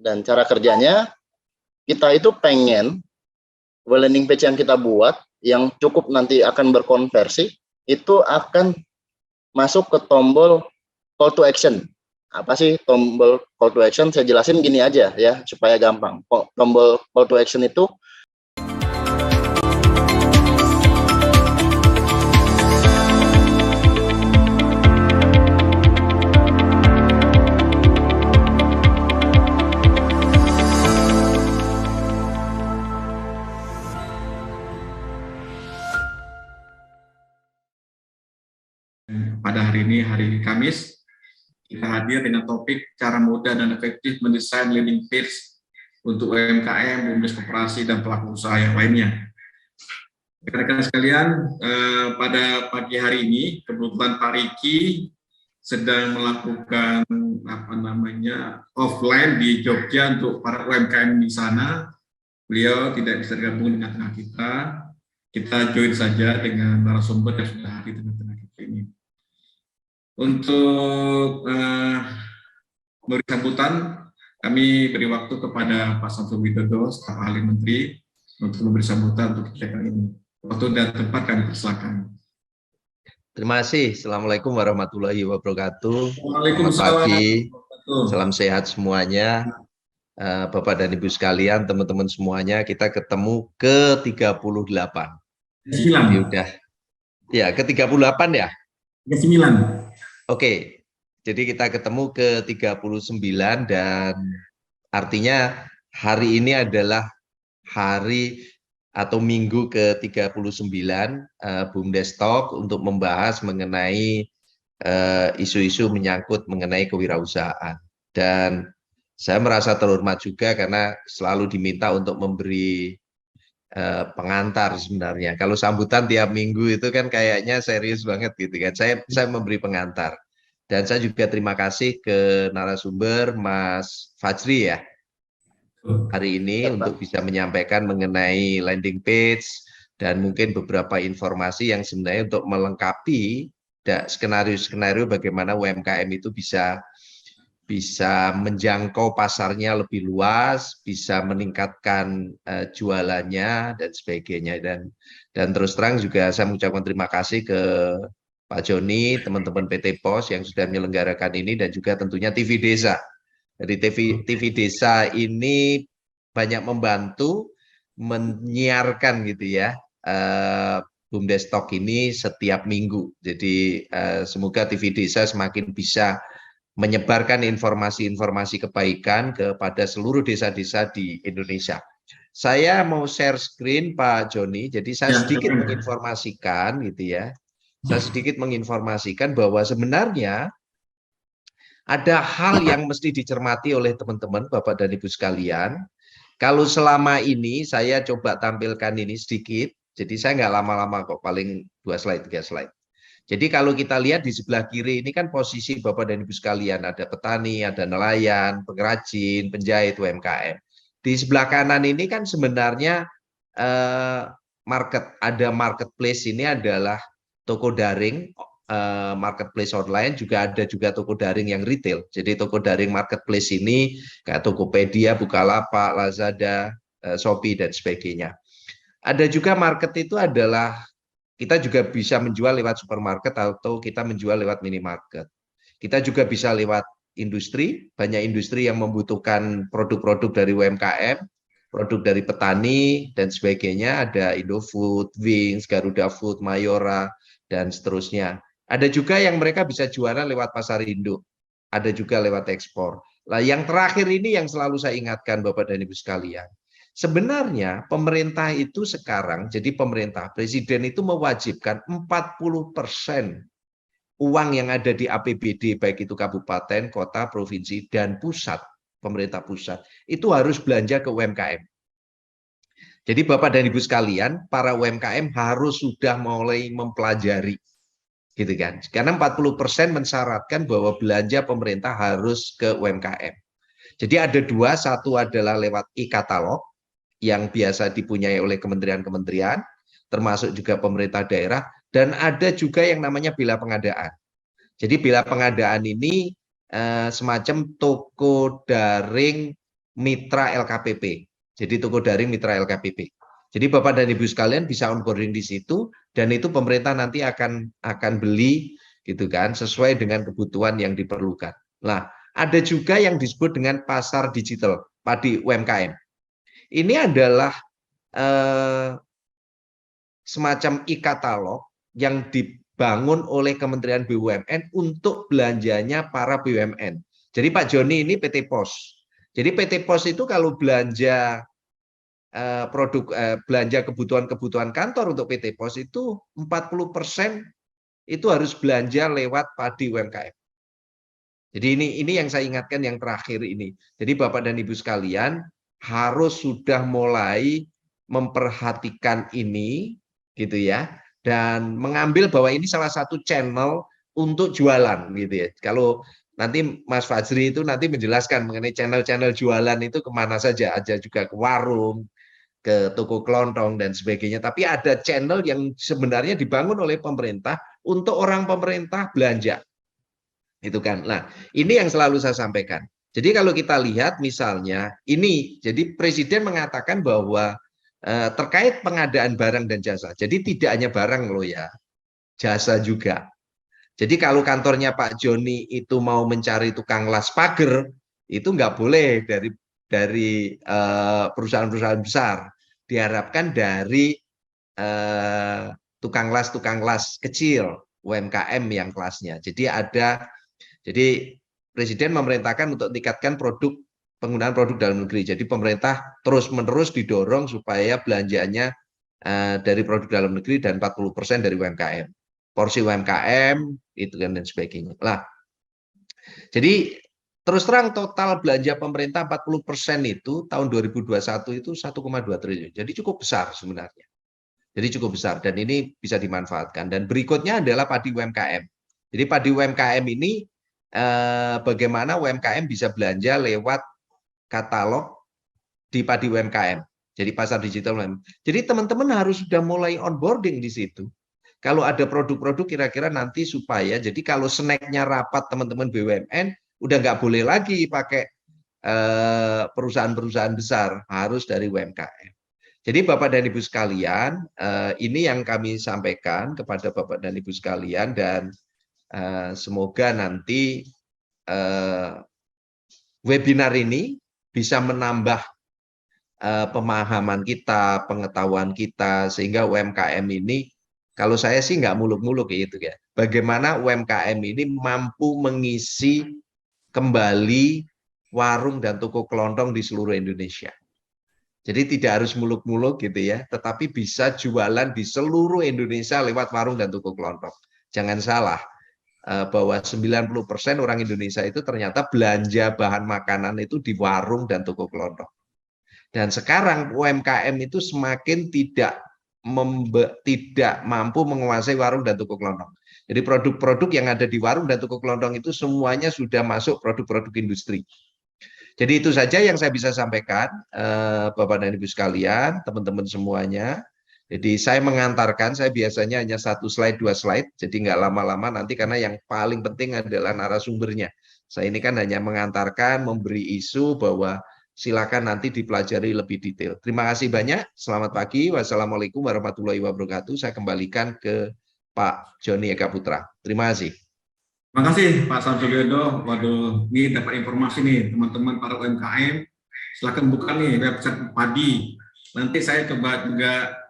Dan cara kerjanya, kita itu pengen landing page yang kita buat, yang cukup nanti akan berkonversi, itu akan masuk ke tombol call to action. Apa sih tombol call to action? Saya jelasin gini aja ya, supaya gampang. Tombol call to action itu pada hari ini, hari Kamis, kita hadir dengan topik cara mudah dan efektif mendesain landing page untuk UMKM, BUMDes Koperasi, dan pelaku usaha yang lainnya. Rekan-rekan sekalian, pada pagi hari ini, kebetulan Pak Riki sedang melakukan offline di Jogja untuk para UMKM di sana. Beliau tidak bisa bergabung dengan tengah kita. Kita join saja dengan narasumber yang sudah hadir di tengah kita ini. Untuk memberi sambutan, kami beri waktu kepada Pak Samsul Widodo, staf ahli menteri, untuk memberi sambutan untuk kegiatan ini. Waktu dan tempat kami persilakan. Terima kasih. Assalamualaikum warahmatullahi wabarakatuh. Waalaikumsalam. Selamat pagi. Salam sehat semuanya. Bapak dan Ibu sekalian, teman-teman semuanya, kita ketemu ke-38. Jadi udah, ya ke-38 ya? Ke-9. Oke, jadi kita ketemu ke-39 dan artinya hari ini adalah hari atau minggu ke-39 BUMDes Talk untuk membahas mengenai isu-isu menyangkut mengenai kewirausahaan. Dan saya merasa terhormat juga karena selalu diminta untuk memberi pengantar sebenarnya. Kalau sambutan tiap minggu itu kan kayaknya serius banget gitu kan. Saya memberi pengantar. Dan saya juga terima kasih ke narasumber Mas Fajri ya. Hari ini untuk bisa menyampaikan mengenai landing page dan mungkin beberapa informasi yang sebenarnya untuk melengkapi skenario-skenario bagaimana UMKM itu bisa menjangkau pasarnya lebih luas, bisa meningkatkan jualannya dan sebagainya. Dan terus terang juga saya mengucapkan terima kasih ke Pak Joni, teman-teman PT Pos yang sudah menyelenggarakan ini, dan juga tentunya TV Desa. Jadi TV Desa ini banyak membantu menyiarkan gitu ya BUMDes Talk ini setiap minggu. Jadi semoga TV Desa semakin bisa menyebarkan informasi-informasi kebaikan kepada seluruh desa-desa di Indonesia. Saya mau share screen Pak Joni, jadi saya sedikit menginformasikan gitu ya. Saya sedikit menginformasikan bahwa sebenarnya ada hal yang mesti dicermati oleh teman-teman, Bapak dan Ibu sekalian. Kalau selama ini saya coba tampilkan ini sedikit, jadi saya nggak lama-lama kok, paling 2 slide, 3 slide. Jadi kalau kita lihat di sebelah kiri ini kan posisi Bapak dan Ibu sekalian, ada petani, ada nelayan, pengrajin, penjahit, UMKM. Di sebelah kanan ini kan sebenarnya ada marketplace, ini adalah toko daring, marketplace online, juga ada juga toko daring yang retail. Jadi toko daring marketplace ini kayak Tokopedia, Bukalapak, Lazada, Shopee dan sebagainya. Ada juga market itu adalah kita juga bisa menjual lewat supermarket atau kita menjual lewat minimarket. Kita juga bisa lewat industri, banyak industri yang membutuhkan produk-produk dari UMKM, produk dari petani dan sebagainya. Ada Indofood, Wings, Garuda Food, Mayora dan seterusnya. Ada juga yang mereka bisa jualan lewat pasar induk, ada juga lewat ekspor. Nah, yang terakhir ini yang selalu saya ingatkan Bapak dan Ibu sekalian. Sebenarnya pemerintah itu sekarang, jadi pemerintah, presiden itu mewajibkan 40% uang yang ada di APBD, baik itu kabupaten, kota, provinsi, dan pusat, pemerintah pusat, itu harus belanja ke UMKM. Jadi Bapak dan Ibu sekalian, para UMKM harus sudah mulai mempelajari, gitu kan? Karena 40% mensyaratkan bahwa belanja pemerintah harus ke UMKM. Jadi ada dua, satu adalah lewat e-katalog, yang biasa dipunyai oleh kementerian-kementerian, termasuk juga pemerintah daerah, dan ada juga yang namanya bila pengadaan. Jadi bila pengadaan ini semacam toko daring mitra LKPP. Jadi toko daring mitra LKPP. Jadi Bapak dan Ibu sekalian bisa onboarding di situ dan itu pemerintah nanti akan beli gitu kan sesuai dengan kebutuhan yang diperlukan. Nah, ada juga yang disebut dengan pasar digital padi UMKM. Ini adalah semacam e-katalog yang dibangun oleh Kementerian BUMN untuk belanjanya para BUMN. Jadi Pak Joni ini PT Pos. Jadi PT Pos itu kalau belanja belanja kebutuhan kantor untuk PT Pos itu 40% itu harus belanja lewat padi UMKM. Jadi ini yang saya ingatkan yang terakhir ini. Jadi Bapak dan Ibu sekalian harus sudah mulai memperhatikan ini gitu ya dan mengambil bahwa ini salah satu channel untuk jualan gitu ya. Kalau nanti Mas Fajri itu nanti menjelaskan mengenai channel-channel jualan itu kemana saja, aja juga ke warung, ke toko kelontong dan sebagainya. Tapi ada channel yang sebenarnya dibangun oleh pemerintah untuk orang pemerintah belanja. Itu kan. Nah, ini yang selalu saya sampaikan. Jadi kalau kita lihat misalnya ini, jadi Presiden mengatakan bahwa terkait pengadaan barang dan jasa. Jadi tidak hanya barang loh ya, jasa juga. Jadi kalau kantornya Pak Joni itu mau mencari tukang las pagar, itu nggak boleh dari perusahaan-perusahaan besar. Diharapkan dari tukang las kecil, UMKM yang kelasnya. Jadi Presiden memerintahkan untuk tingkatkan penggunaan produk dalam negeri. Jadi pemerintah terus-menerus didorong supaya belanjanya dari produk dalam negeri dan 40% dari UMKM. Porsi UMKM itu kan dan sebagainya. Lah. Jadi terus terang total belanja pemerintah 40% itu tahun 2021 itu 1,2 triliun. Jadi cukup besar sebenarnya. Jadi cukup besar dan ini bisa dimanfaatkan. Dan berikutnya adalah padi UMKM. Jadi padi UMKM ini bagaimana UMKM bisa belanja lewat katalog di padi UMKM. Jadi pasar digital. Jadi teman-teman harus sudah mulai onboarding di situ. Kalau ada produk-produk kira-kira nanti supaya jadi kalau snacknya rapat teman-teman BUMN udah nggak boleh lagi pakai perusahaan-perusahaan besar, harus dari UMKM. Jadi Bapak dan Ibu sekalian, ini yang kami sampaikan kepada Bapak dan Ibu sekalian dan semoga nanti webinar ini bisa menambah pemahaman kita, pengetahuan kita, sehingga UMKM ini, kalau saya sih nggak muluk-muluk gitu ya. Bagaimana UMKM ini mampu mengisi kembali warung dan toko kelontong di seluruh Indonesia. Jadi tidak harus muluk-muluk gitu ya, tetapi bisa jualan di seluruh Indonesia lewat warung dan toko kelontong. Jangan salah, bahwa 90% orang Indonesia itu ternyata belanja bahan makanan itu di warung dan toko kelontong. Dan sekarang UMKM itu semakin tidak mampu menguasai warung dan toko kelontong. Jadi produk-produk yang ada di warung dan toko kelontong itu semuanya sudah masuk produk-produk industri. Jadi itu saja yang saya bisa sampaikan, Bapak dan Ibu sekalian, teman-teman semuanya. Jadi saya mengantarkan, saya biasanya hanya 1 slide, 2 slide, jadi nggak lama-lama nanti karena yang paling penting adalah narasumbernya. Saya ini kan hanya mengantarkan, memberi isu bahwa silakan nanti dipelajari lebih detail. Terima kasih banyak, selamat pagi, wassalamualaikum warahmatullahi wabarakatuh. Saya kembalikan ke Pak Joni Eka Putra. Terima kasih. Terima kasih Pak Samsudiono. Waduh, ini dapat informasi nih teman-teman para UMKM. Silakan buka nih website Padi. Nanti saya coba juga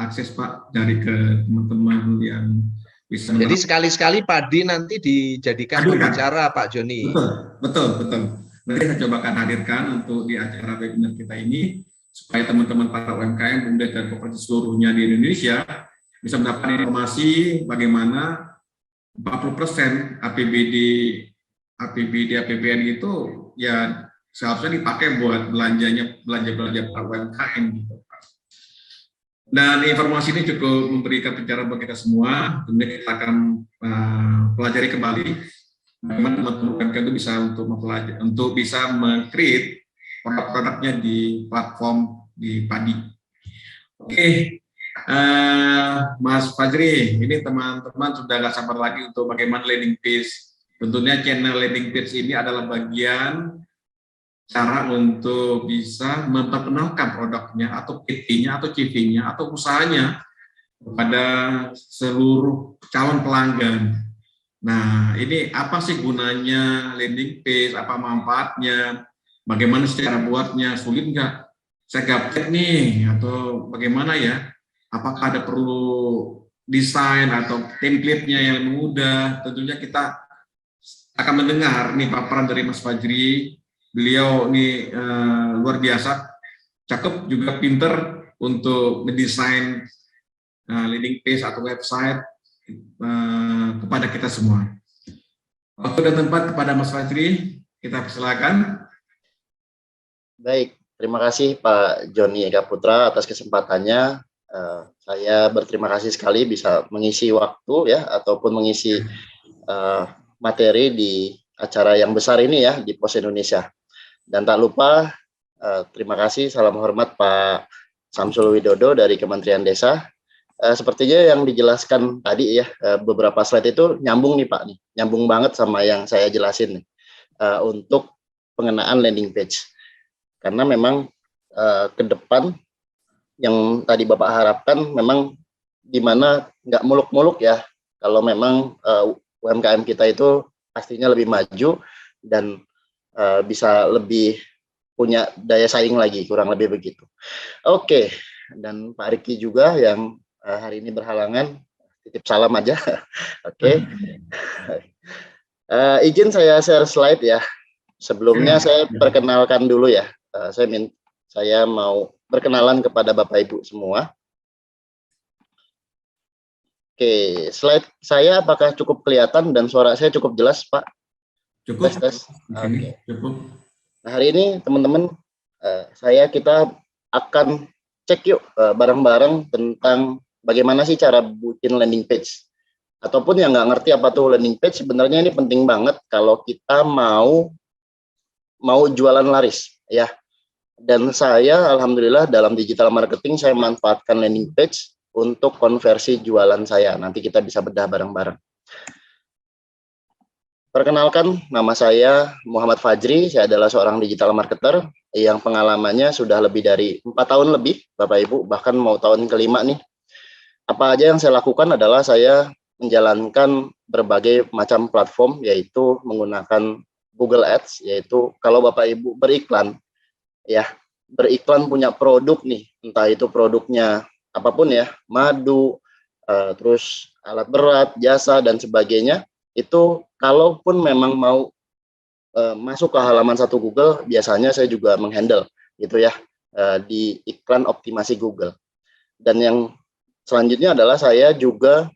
akses Pak dari ke teman-teman yang bisa. Jadi sekali-sekali Padi nanti dijadikan pembicara Pak Joni. Betul. Nanti saya coba akan hadirkan untuk di acara webinar kita ini supaya teman-teman para UMKM BUMDes dan koperasi seluruhnya di Indonesia bisa mendapatkan informasi bagaimana 40% APBN itu ya seharusnya dipakai buat belanja para UMKM gitu. Dan informasi ini cukup memberikan pencerahan bagi kita semua. Tentunya kita akan pelajari kembali bagaimana teman-teman UMKM itu bisa untuk bisa meng-create produk-produknya di platform di Padi. Oke. Mas Fajri, ini teman-teman sudah nggak sabar lagi untuk bagaimana landing page. Tentunya channel landing page ini adalah bagian cara untuk bisa memperkenalkan produknya atau PT-nya atau CV-nya atau usahanya kepada seluruh calon pelanggan. Nah, ini apa sih gunanya landing page, apa manfaatnya, bagaimana secara buatnya, sulit nggak? Saya gaptek nih, atau bagaimana ya? Apakah ada perlu desain atau template-nya yang mudah? Tentunya kita akan mendengar nih paparan dari Mas Fajri. Beliau nih luar biasa, cakep juga pinter untuk mendesain landing page atau website kepada kita semua. Waktu dan tempat kepada Mas Fajri, kita persilakan. Baik, terima kasih Pak Joni Eka Putra atas kesempatannya. Saya berterima kasih sekali bisa mengisi waktu ya ataupun mengisi materi di acara yang besar ini ya di Pos Indonesia. Dan tak lupa terima kasih, salam hormat Pak Samsul Widodo dari Kementerian Desa. Sepertinya yang dijelaskan tadi ya beberapa slide itu nyambung nih Pak nih, nyambung banget sama yang saya jelasin nih untuk pengenaan landing page. Karena memang ke depan yang tadi Bapak harapkan memang di mana nggak muluk-muluk ya, kalau memang UMKM kita itu pastinya lebih maju dan bisa lebih punya daya saing lagi, kurang lebih begitu. Oke, dan Pak Riki juga yang hari ini berhalangan, titip salam aja. Oke. Izin saya share slide ya. Sebelumnya saya perkenalkan dulu ya. Saya mau berkenalan kepada Bapak Ibu semua. Oke, slide saya apakah cukup kelihatan dan suara saya cukup jelas, Pak? Cukup. Tes. Oke. Cukup. Nah, hari ini teman-teman, kita akan cek yuk bareng-bareng tentang bagaimana sih cara bikin landing page. Ataupun yang nggak ngerti apa tuh landing page, sebenarnya ini penting banget kalau kita mau jualan laris ya. Dan saya alhamdulillah dalam digital marketing saya manfaatkan landing page untuk konversi jualan saya. Nanti kita bisa bedah bareng-bareng. Perkenalkan, nama saya Muhammad Fajri. Saya adalah seorang digital marketer yang pengalamannya sudah lebih dari 4 tahun lebih, Bapak Ibu, bahkan mau tahun kelima nih. Apa aja yang saya lakukan adalah saya menjalankan berbagai macam platform, yaitu menggunakan Google Ads, yaitu kalau Bapak Ibu beriklan, ya beriklan punya produk nih, entah itu produknya apapun ya, madu, terus alat berat, jasa dan sebagainya, itu kalaupun memang mau masuk ke halaman satu Google, biasanya saya juga menghandle gitu ya di iklan optimasi Google. Dan yang selanjutnya adalah saya juga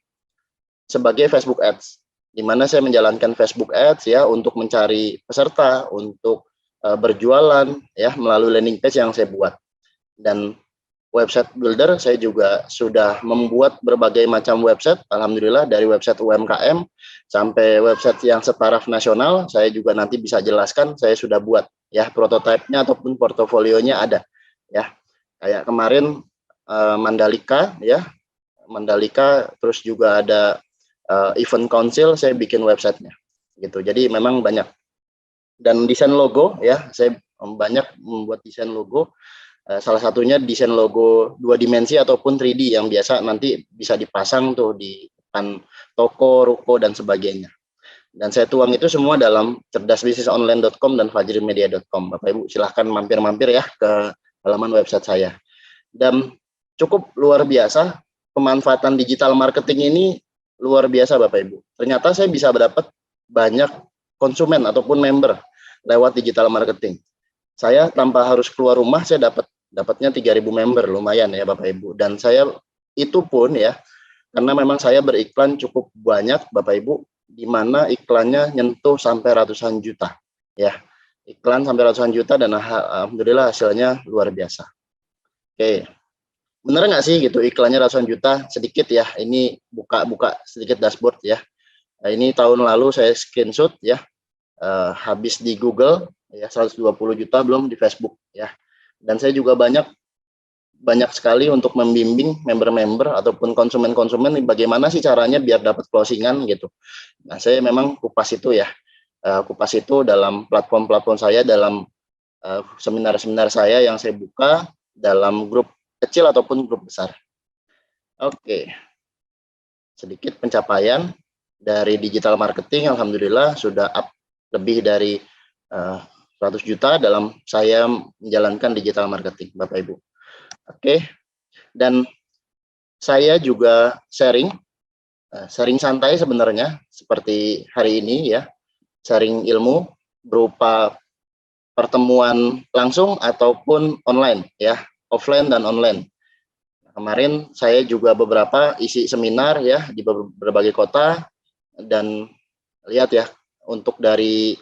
sebagai Facebook Ads, di mana saya menjalankan Facebook Ads ya untuk mencari peserta, untuk berjualan ya melalui landing page yang saya buat. Dan website builder saya juga sudah membuat berbagai macam website, alhamdulillah dari website UMKM sampai website yang setaraf nasional. Saya juga nanti bisa jelaskan, saya sudah buat ya prototipenya ataupun portofolionya ada ya. Kayak kemarin Mandalika ya, Mandalika, terus juga ada event council, saya bikin websitenya gitu. Jadi memang banyak. Dan desain logo ya, saya banyak membuat desain logo. Salah satunya desain logo 2 dimensi ataupun 3D yang biasa nanti bisa dipasang tuh di depan toko, ruko dan sebagainya. Dan saya tuang itu semua dalam cerdasbisnisonline.com dan fajrimedia.com. Bapak Ibu silahkan mampir-mampir ya ke halaman website saya. Dan cukup luar biasa, pemanfaatan digital marketing ini luar biasa Bapak Ibu. Ternyata saya bisa mendapat banyak konsumen ataupun member lewat digital marketing. Saya tanpa harus keluar rumah, saya dapatnya 3.000 member, lumayan ya Bapak Ibu. Dan saya itu pun ya, karena memang saya beriklan cukup banyak Bapak Ibu, di mana iklannya nyentuh sampai ratusan juta ya. Iklan sampai ratusan juta dan alhamdulillah hasilnya luar biasa. Oke. Bener nggak sih gitu iklannya ratusan juta? Sedikit ya, ini buka sedikit dashboard ya. Nah, ini tahun lalu saya screenshot ya, habis di Google ya 120 juta, belum di Facebook ya. Dan saya juga banyak sekali untuk membimbing member-member ataupun konsumen-konsumen bagaimana sih caranya biar dapat closingan gitu. Nah, saya memang kupas itu ya, kupas itu dalam platform-platform saya, dalam seminar-seminar saya yang saya buka dalam grup kecil ataupun grup besar. Oke, sedikit pencapaian dari digital marketing, alhamdulillah sudah up lebih dari 100 juta dalam saya menjalankan digital marketing, Bapak Ibu. Oke, dan saya juga sharing santai sebenarnya seperti hari ini ya, sharing ilmu berupa pertemuan langsung ataupun online ya, offline dan online. Kemarin saya juga beberapa isi seminar ya di berbagai kota, dan lihat ya, untuk dari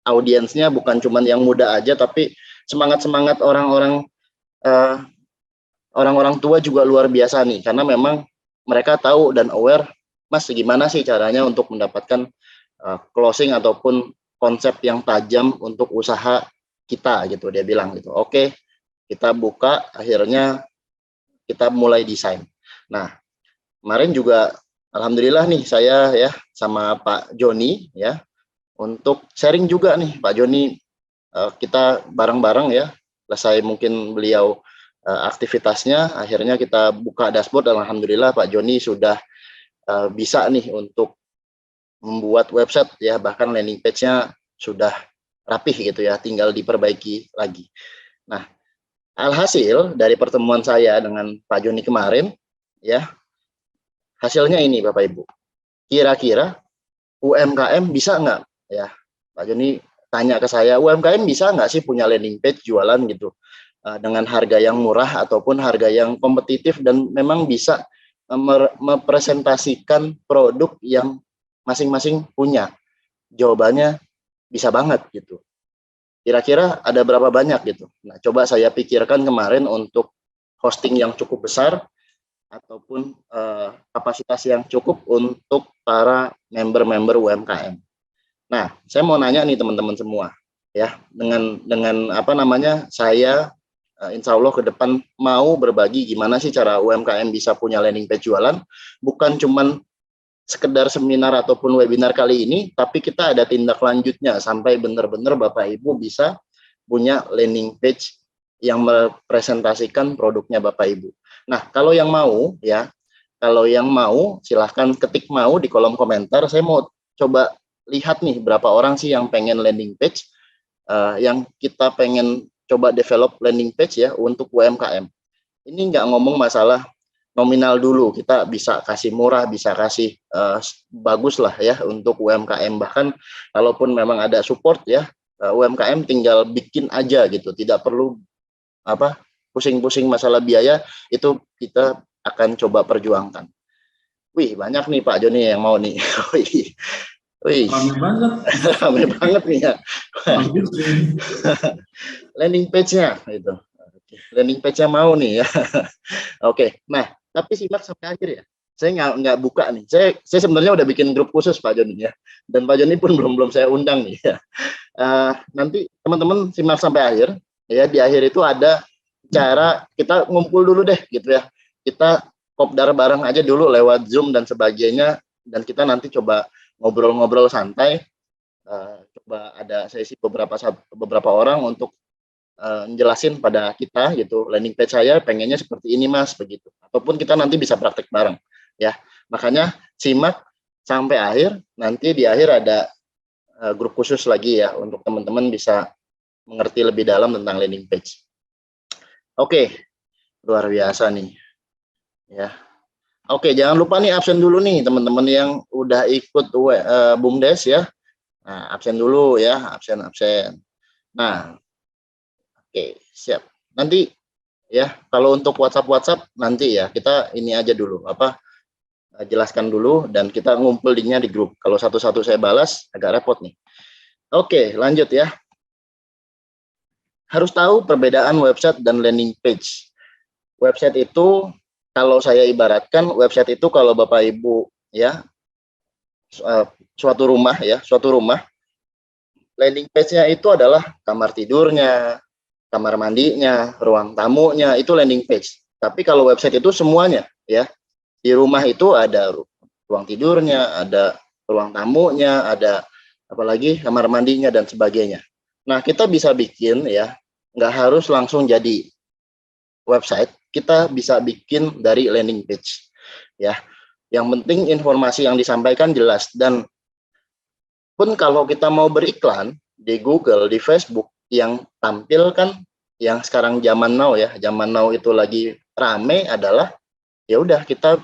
audiensnya bukan cuma yang muda aja, tapi semangat orang-orang orang-orang tua juga luar biasa nih, karena memang mereka tahu dan aware, Mas, gimana sih caranya untuk mendapatkan closing ataupun konsep yang tajam untuk usaha kita gitu. Dia bilang gitu, oke, kita buka, akhirnya kita mulai desain. Nah, kemarin juga alhamdulillah nih saya ya sama Pak Joni ya untuk sharing juga nih, Pak Joni, kita bareng-bareng ya, selesai mungkin beliau aktivitasnya, akhirnya kita buka dashboard dan alhamdulillah Pak Joni sudah bisa nih untuk membuat website ya, bahkan landing page-nya sudah rapih gitu ya, tinggal diperbaiki lagi. Nah, alhasil dari pertemuan saya dengan Pak Joni kemarin ya, hasilnya ini Bapak Ibu, kira-kira UMKM bisa nggak ya, Pak Joni tanya ke saya, UMKM bisa nggak sih punya landing page jualan gitu dengan harga yang murah ataupun harga yang kompetitif dan memang bisa mepresentasikan produk yang masing-masing punya? Jawabannya bisa banget gitu. Kira-kira ada berapa banyak gitu. Nah, coba saya pikirkan kemarin untuk hosting yang cukup besar ataupun kapasitas yang cukup untuk para member-member UMKM. Nah, saya mau nanya nih teman-teman semua ya, dengan apa namanya, saya insya Allah ke depan mau berbagi gimana sih cara UMKM bisa punya landing page jualan, bukan cuman sekedar seminar ataupun webinar kali ini, tapi kita ada tindak lanjutnya sampai benar-benar Bapak Ibu bisa punya landing page yang merepresentasikan produknya Bapak Ibu. Nah, kalau yang mau ya, kalau yang mau silahkan ketik mau di kolom komentar. Saya mau coba lihat nih berapa orang sih yang pengen landing page, yang kita pengen coba develop landing page ya untuk UMKM. Ini nggak ngomong masalah nominal dulu, kita bisa kasih murah, bisa kasih bagus lah ya untuk UMKM. Bahkan kalaupun memang ada support ya, UMKM tinggal bikin aja gitu, tidak perlu apa pusing-pusing masalah biaya, itu kita akan coba perjuangkan. Wih, banyak nih Pak Joni yang mau nih. Wih, Rame banget. rame banget nih ya. Landing page-nya itu. Landing page-nya mau nih ya. Oke, nah tapi simak sampai akhir ya. Saya nggak buka nih. Saya sebenarnya udah bikin grup khusus Pak Joni ya. Dan Pak Joni pun belum saya undang nih ya. Nanti teman-teman simak sampai akhir. Ya, di akhir itu ada cara kita ngumpul dulu deh gitu ya. Kita kopdar bareng aja dulu lewat Zoom dan sebagainya. Dan kita nanti coba ngobrol-ngobrol santai. Coba ada sesi beberapa orang untuk jelasin pada kita gitu, landing page saya pengennya seperti ini Mas, begitu. Ataupun kita nanti bisa praktek bareng ya. Makanya simak sampai akhir, nanti di akhir ada grup khusus lagi ya untuk teman-teman bisa mengerti lebih dalam tentang landing page. Oke, luar biasa nih ya. Oke, jangan lupa nih absen dulu nih teman-teman yang udah ikut BUMDes ya. Nah, absen dulu ya, absen. Nah, oke, siap. Nanti ya, kalau untuk WhatsApp nanti ya, kita ini aja dulu, jelaskan dulu dan kita ngumpul linknya di grup. Kalau satu-satu saya balas agak repot nih. Oke, lanjut ya. Harus tahu perbedaan website dan landing page. Website itu, kalau saya ibaratkan, website itu kalau Bapak Ibu ya, suatu rumah. Landing page-nya itu adalah kamar tidurnya, kamar mandinya, ruang tamunya, itu landing page. Tapi kalau website itu semuanya ya. Di rumah itu ada ruang tidurnya, ada ruang tamunya, ada apalagi kamar mandinya dan sebagainya. Nah, kita bisa bikin ya, nggak harus langsung jadi website, kita bisa bikin dari landing page ya. Yang penting informasi yang disampaikan jelas, dan pun kalau kita mau beriklan di Google, di Facebook, yang tampil kan yang sekarang zaman now ya, zaman now itu lagi rame adalah ya udah kita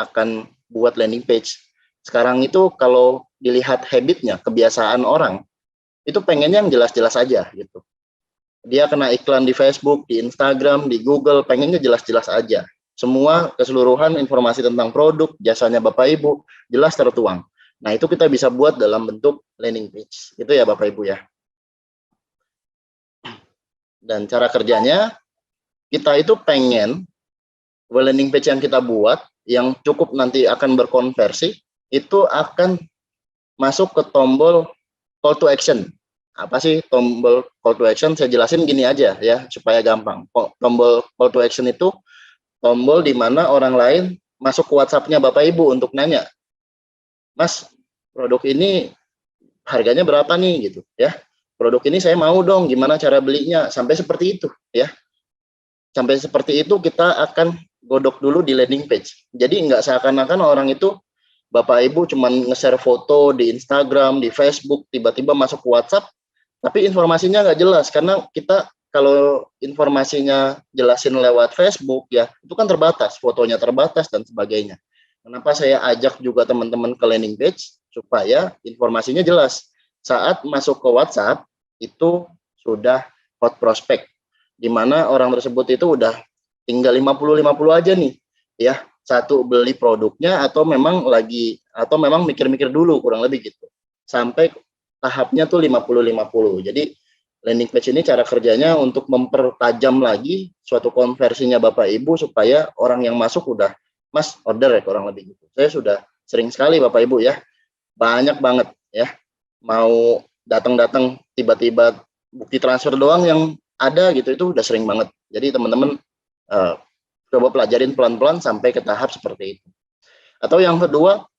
akan buat landing page. Sekarang itu kalau dilihat habitnya, kebiasaan orang, itu pengennya yang jelas-jelas aja gitu. Dia kena iklan di Facebook, di Instagram, di Google, pengennya jelas-jelas aja. Semua keseluruhan informasi tentang produk, jasanya Bapak Ibu, jelas tertuang. Nah, itu kita bisa buat dalam bentuk landing page. Itu ya Bapak Ibu ya. Dan cara kerjanya, kita itu pengen landing page yang kita buat, yang cukup nanti akan berkonversi, itu akan masuk ke tombol call to action. Apa sih tombol call to action? Saya jelasin gini aja ya, supaya gampang. Tombol call to action itu tombol di mana orang lain masuk ke WhatsApp-nya Bapak Ibu untuk nanya, Mas, produk ini harganya berapa nih gitu ya. Produk ini saya mau dong, gimana cara belinya? Sampai seperti itu ya. Sampai seperti itu kita akan godok dulu di landing page. Jadi nggak seakan-akan orang itu Bapak Ibu cuman nge-share foto di Instagram, di Facebook, tiba-tiba masuk ke WhatsApp, tapi informasinya nggak jelas, karena kita kalau informasinya jelasin lewat Facebook ya, itu kan terbatas, fotonya terbatas dan sebagainya. Kenapa saya ajak juga teman-teman ke landing page, supaya informasinya jelas. Saat masuk ke WhatsApp, itu sudah hot prospect, di mana orang tersebut itu udah tinggal 50-50 aja nih, ya, satu beli produknya atau memang mikir-mikir dulu, kurang lebih gitu. Sampai tahapnya tuh 50-50. Jadi landing page ini cara kerjanya untuk mempertajam lagi suatu konversinya Bapak Ibu, supaya orang yang masuk udah, Mas order ya, kurang lebih gitu. Saya sudah sering sekali Bapak Ibu ya, banyak banget ya, mau datang-datang tiba-tiba bukti transfer doang yang ada gitu, itu udah sering banget. Jadi teman-teman coba pelajarin pelan-pelan sampai ke tahap seperti itu. Atau yang kedua,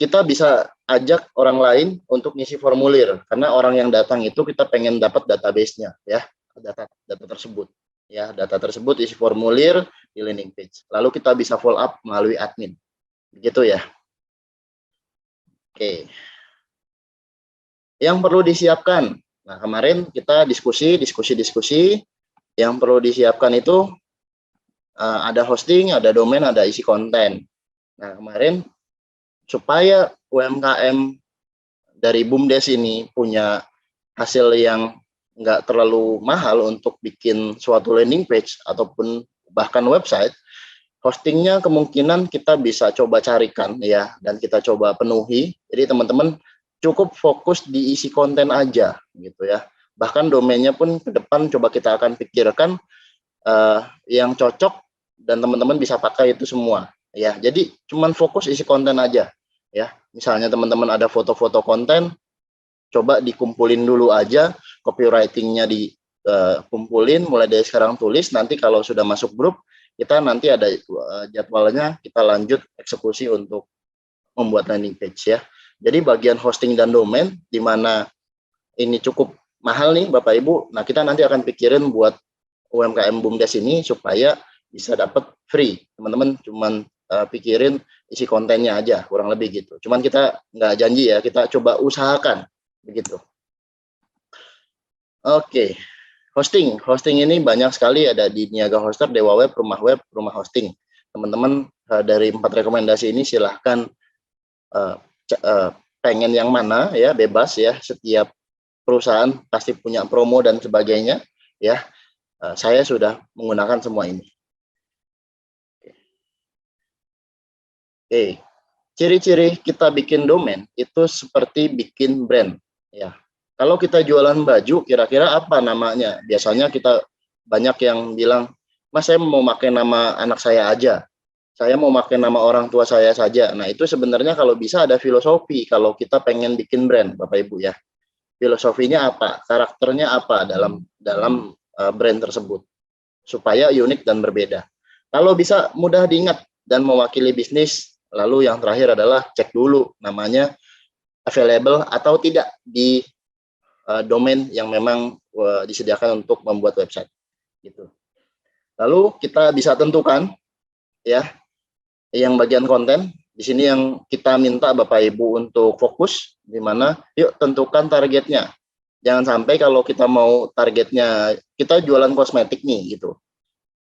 kita bisa ajak orang lain untuk ngisi formulir, karena orang yang datang itu kita pengen dapat database-nya ya, data tersebut ya, data tersebut isi formulir di landing page, lalu kita bisa follow up melalui admin, begitu ya. Oke, yang perlu disiapkan, nah kemarin kita diskusi yang perlu disiapkan itu ada hosting, ada domain, ada isi konten. Nah kemarin supaya UMKM dari BUMDes ini punya hasil yang nggak terlalu mahal untuk bikin suatu landing page ataupun bahkan website, hostingnya kemungkinan kita bisa coba carikan ya, dan kita coba penuhi. Jadi teman-teman cukup fokus di isi konten aja gitu ya. Bahkan domainnya pun ke depan coba kita akan pikirkan yang cocok dan teman-teman bisa pakai itu semua ya. Jadi cuman fokus isi konten aja ya. Misalnya teman-teman ada foto-foto konten, coba dikumpulin dulu aja, copywritingnya dikumpulin, mulai dari sekarang tulis, nanti kalau sudah masuk grup, kita nanti ada jadwalnya, kita lanjut eksekusi untuk membuat landing page ya. Jadi bagian hosting dan domain, di mana ini cukup mahal nih Bapak Ibu, nah kita nanti akan pikirin buat UMKM BUMDes ini supaya bisa dapat free. Teman-teman cuman pikirin isi kontennya aja, kurang lebih gitu. Cuman kita nggak janji ya, kita coba usahakan begitu. Oke, hosting ini banyak sekali, ada di Niaga Hoster, Dewa Web, Rumah Hosting. Teman-teman dari 4 rekomendasi ini silahkan pengen yang mana ya, bebas ya, setiap perusahaan pasti punya promo dan sebagainya ya. Saya sudah menggunakan semua ini. Oke, ciri-ciri kita bikin domain itu seperti bikin brand ya. Kalau kita jualan baju, kira-kira apa namanya? Biasanya kita banyak yang bilang, Mas saya mau pakai nama anak saya aja, saya mau pakai nama orang tua saya saja. Nah itu sebenarnya kalau bisa ada filosofi kalau kita pengen bikin brand Bapak Ibu ya. Filosofinya apa? Karakternya apa dalam brand tersebut supaya unik dan berbeda. Kalau bisa mudah diingat dan mewakili bisnis. Lalu yang terakhir adalah cek dulu namanya available atau tidak di domain yang memang disediakan untuk membuat website gitu. Lalu kita bisa tentukan ya yang bagian konten di sini yang kita minta Bapak Ibu untuk fokus di mana yuk tentukan targetnya. Jangan sampai kalau kita mau targetnya kita jualan kosmetik nih gitu.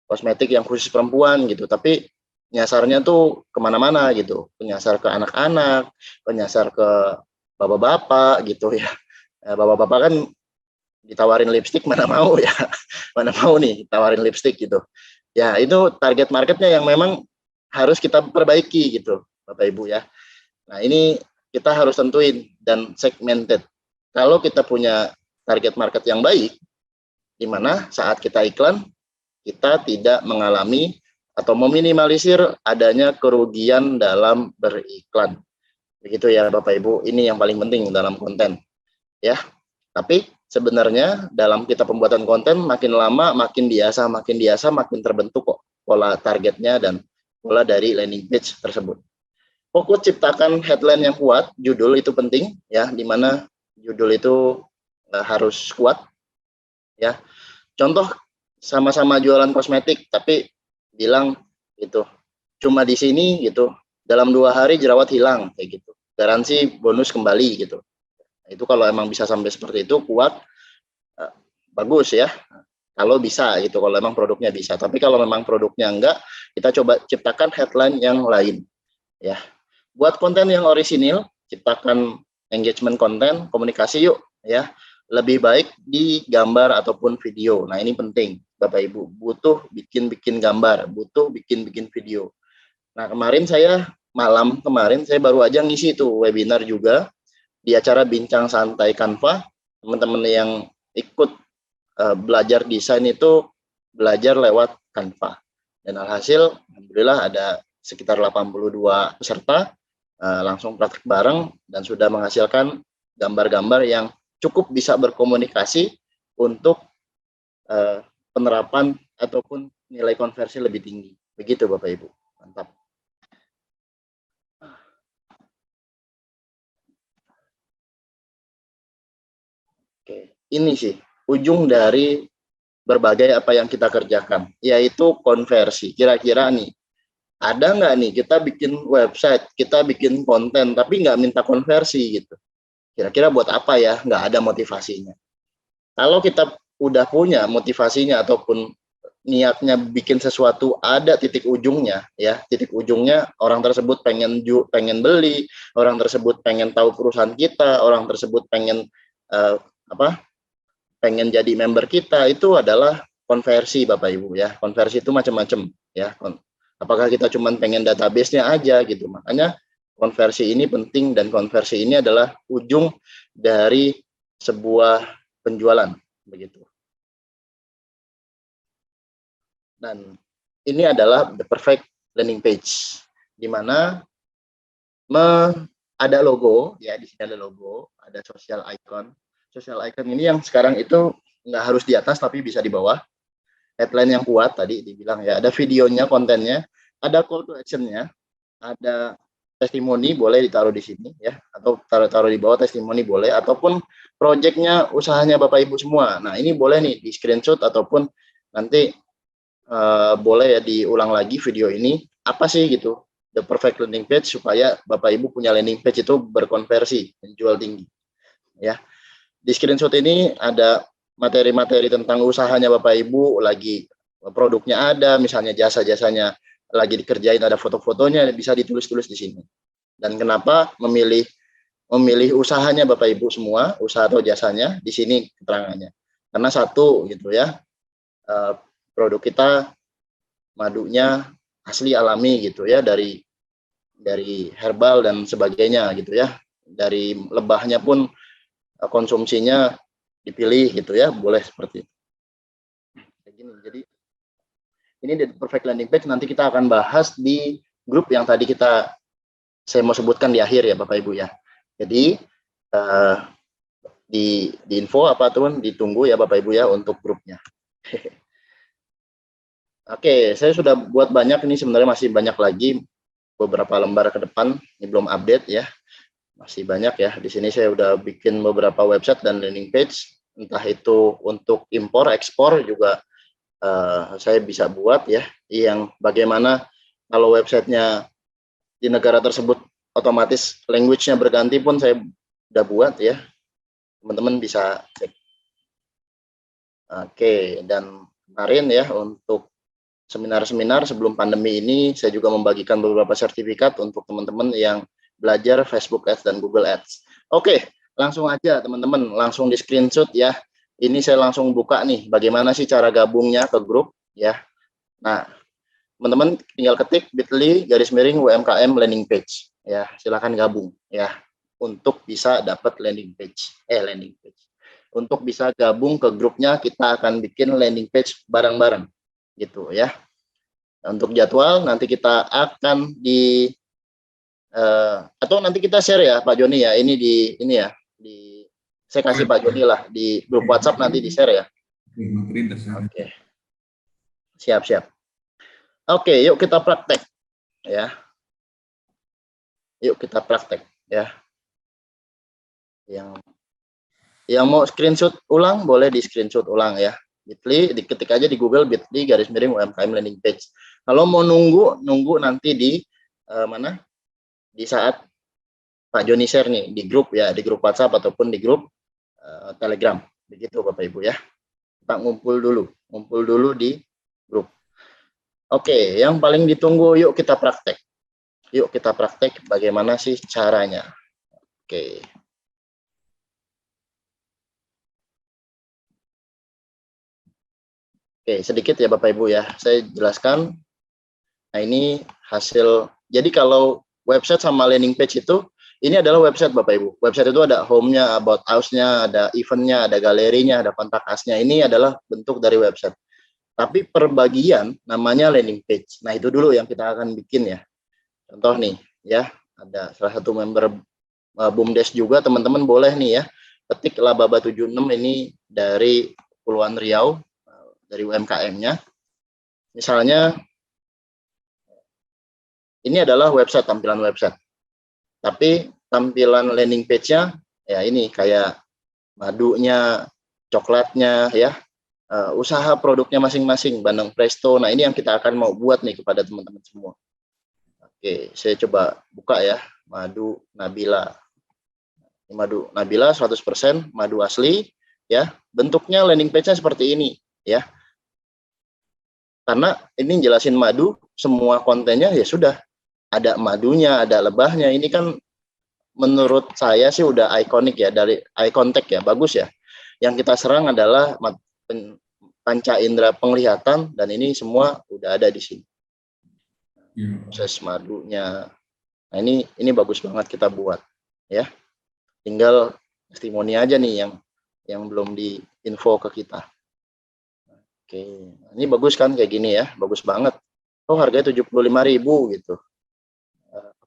Kosmetik yang khusus perempuan gitu, tapi nyasarnya tuh kemana-mana gitu, penyasar ke anak-anak, penyasar ke bapak-bapak gitu ya. Bapak-bapak kan ditawarin lipstik mana mau ya, mana mau nih tawarin lipstik gitu. Ya itu target marketnya yang memang harus kita perbaiki gitu, Bapak Ibu ya. Nah ini kita harus tentuin dan segmented. Kalau kita punya target market yang baik, di mana saat kita iklan kita tidak mengalami atau meminimalisir adanya kerugian dalam beriklan. Begitu ya Bapak Ibu, ini yang paling penting dalam konten. Ya. Tapi sebenarnya dalam kita pembuatan konten makin lama makin biasa makin terbentuk kok pola targetnya dan pola dari landing page tersebut. Fokus ciptakan headline yang kuat, judul itu penting ya, di mana judul itu harus kuat ya. Contoh sama-sama jualan kosmetik tapi bilang gitu cuma di sini gitu dalam 2 hari jerawat hilang kayak gitu, garansi bonus kembali gitu. Nah, itu kalau emang bisa sampai seperti itu kuat, bagus ya kalau bisa gitu, kalau emang produknya bisa. Tapi kalau memang produknya enggak, kita coba ciptakan headline yang lain ya. Buat konten yang orisinil, ciptakan engagement konten, komunikasi yuk ya. Lebih baik di gambar ataupun video. Nah ini penting Bapak Ibu, butuh bikin gambar, butuh bikin video. Nah malam kemarin saya baru aja ngisi tuh webinar juga di acara Bincang Santai Canva. Teman-teman yang ikut belajar desain itu belajar lewat Canva. Dan alhasil alhamdulillah ada sekitar 82 peserta langsung praktek bareng dan sudah menghasilkan gambar-gambar yang cukup bisa berkomunikasi untuk penerapan ataupun nilai konversi lebih tinggi. Begitu Bapak Ibu. Mantap. Oke, ini sih ujung dari berbagai apa yang kita kerjakan, yaitu konversi. Kira-kira nih, ada nggak nih kita bikin website, kita bikin konten, tapi nggak minta konversi gitu. Kira-kira buat apa ya? Nggak ada motivasinya. Kalau kita udah punya motivasinya ataupun niatnya bikin sesuatu, ada titik ujungnya ya. Titik ujungnya orang tersebut pengen beli, orang tersebut pengen tahu perusahaan kita, orang tersebut pengen pengen jadi member kita, itu adalah konversi Bapak Ibu ya. Konversi itu macam-macam ya. Apakah kita cuma pengen database-nya aja gitu. Makanya konversi ini penting dan konversi ini adalah ujung dari sebuah penjualan begitu. Dan ini adalah the perfect landing page di mana ada logo ya, di sini ada logo, ada social icon. Social icon ini yang sekarang itu nggak harus di atas tapi bisa di bawah. Headline yang kuat tadi dibilang ya, ada videonya, kontennya, ada call to action-nya, ada testimoni boleh ditaruh di sini ya, atau taruh di bawah testimoni boleh, ataupun projectnya usahanya Bapak Ibu semua. Nah ini boleh nih di screenshot ataupun nanti boleh ya diulang lagi video ini apa sih gitu the perfect landing page supaya Bapak Ibu punya landing page itu berkonversi menjual tinggi ya. Di screenshot ini ada materi-materi tentang usahanya Bapak Ibu, lagi produknya ada, misalnya jasa-jasanya lagi dikerjain, ada foto-fotonya, bisa ditulis-tulis di sini. Dan kenapa memilih usahanya Bapak Ibu semua, usaha atau jasanya, di sini keterangannya. Karena satu gitu ya, produk kita madunya asli alami gitu ya, dari herbal dan sebagainya gitu ya. Dari lebahnya pun konsumsinya dipilih gitu ya, boleh seperti itu. Jadi ini the perfect landing page nanti kita akan bahas di grup yang tadi saya mau sebutkan di akhir ya Bapak Ibu ya. Jadi di info apa tuh ditunggu ya Bapak Ibu ya untuk grupnya. Oke, saya sudah buat banyak, ini sebenarnya masih banyak lagi beberapa lembar ke depan, ini belum update ya. masih banyak ya. Di sini saya udah bikin beberapa website dan landing page, entah itu untuk impor, ekspor juga saya bisa buat ya, yang bagaimana kalau websitenya di negara tersebut otomatis language-nya berganti pun saya udah buat ya, teman-teman bisa cek. Oke, dan kemarin ya untuk seminar-seminar sebelum pandemi ini saya juga membagikan beberapa sertifikat untuk teman-teman yang belajar Facebook Ads dan Google Ads. Oke, langsung aja teman-teman, langsung di screenshot ya. Ini saya langsung buka nih, bagaimana sih cara gabungnya ke grup ya. Nah, teman-teman tinggal ketik bit.ly/UMKM landing page ya, silakan gabung ya untuk bisa dapat landing page. Untuk bisa gabung ke grupnya, kita akan bikin landing page bareng-bareng gitu ya. Untuk jadwal nanti kita akan atau nanti kita share ya Pak Joni ya, ini ya saya kasih Pak Joni lah di grup WhatsApp, nanti di share ya. Oke. Siap. Oke, yuk kita praktek ya. Yuk kita praktek ya. Yang mau screenshot ulang boleh di screenshot ulang ya. Bit.ly, diketik aja di Google bit.ly/UMKM landing page. Kalau mau nunggu nanti di mana? Di saat Pak Joni share nih di grup ya, di grup WhatsApp ataupun di grup Telegram. Begitu Bapak Ibu ya. Kita ngumpul dulu di grup. Oke, yang paling ditunggu, yuk kita praktek. Yuk kita praktek bagaimana sih caranya. Oke. Oke, sedikit ya Bapak Ibu ya, saya jelaskan. Nah ini hasil, jadi kalau website sama landing page itu, ini adalah website Bapak Ibu. Website itu ada home-nya, about us-nya, ada event-nya, ada galerinya, ada kontak us-nya. Ini adalah bentuk dari website. Tapi per bagian namanya landing page. Nah itu dulu yang kita akan bikin ya. Contoh nih ya, ada salah satu member BUMDes juga, teman-teman boleh nih ya, ketik Lababa76 ini dari Kepulauan Riau, dari UMKM-nya. Misalnya ini adalah website, tampilan website. Tapi tampilan landing page-nya ya ini kayak madunya, coklatnya ya, usaha produknya masing-masing, Bandeng Presto. Nah, ini yang kita akan mau buat nih kepada teman-teman semua. Oke, saya coba buka ya, madu Nabila. Madu Nabila 100% madu asli ya. Bentuknya landing page-nya seperti ini ya. Karena ini jelasin madu, semua kontennya ya sudah ada madunya, ada lebahnya. Ini kan menurut saya sih udah ikonik ya, dari eye contact ya, bagus ya. Yang kita serang adalah panca indera penglihatan, dan ini semua udah ada di sini. Proses madunya. Nah, ini bagus banget kita buat ya. Tinggal testimoni aja nih yang belum diinfo ke kita. Oke, ini bagus kan kayak gini ya, bagus banget. Oh, harganya 75.000 gitu.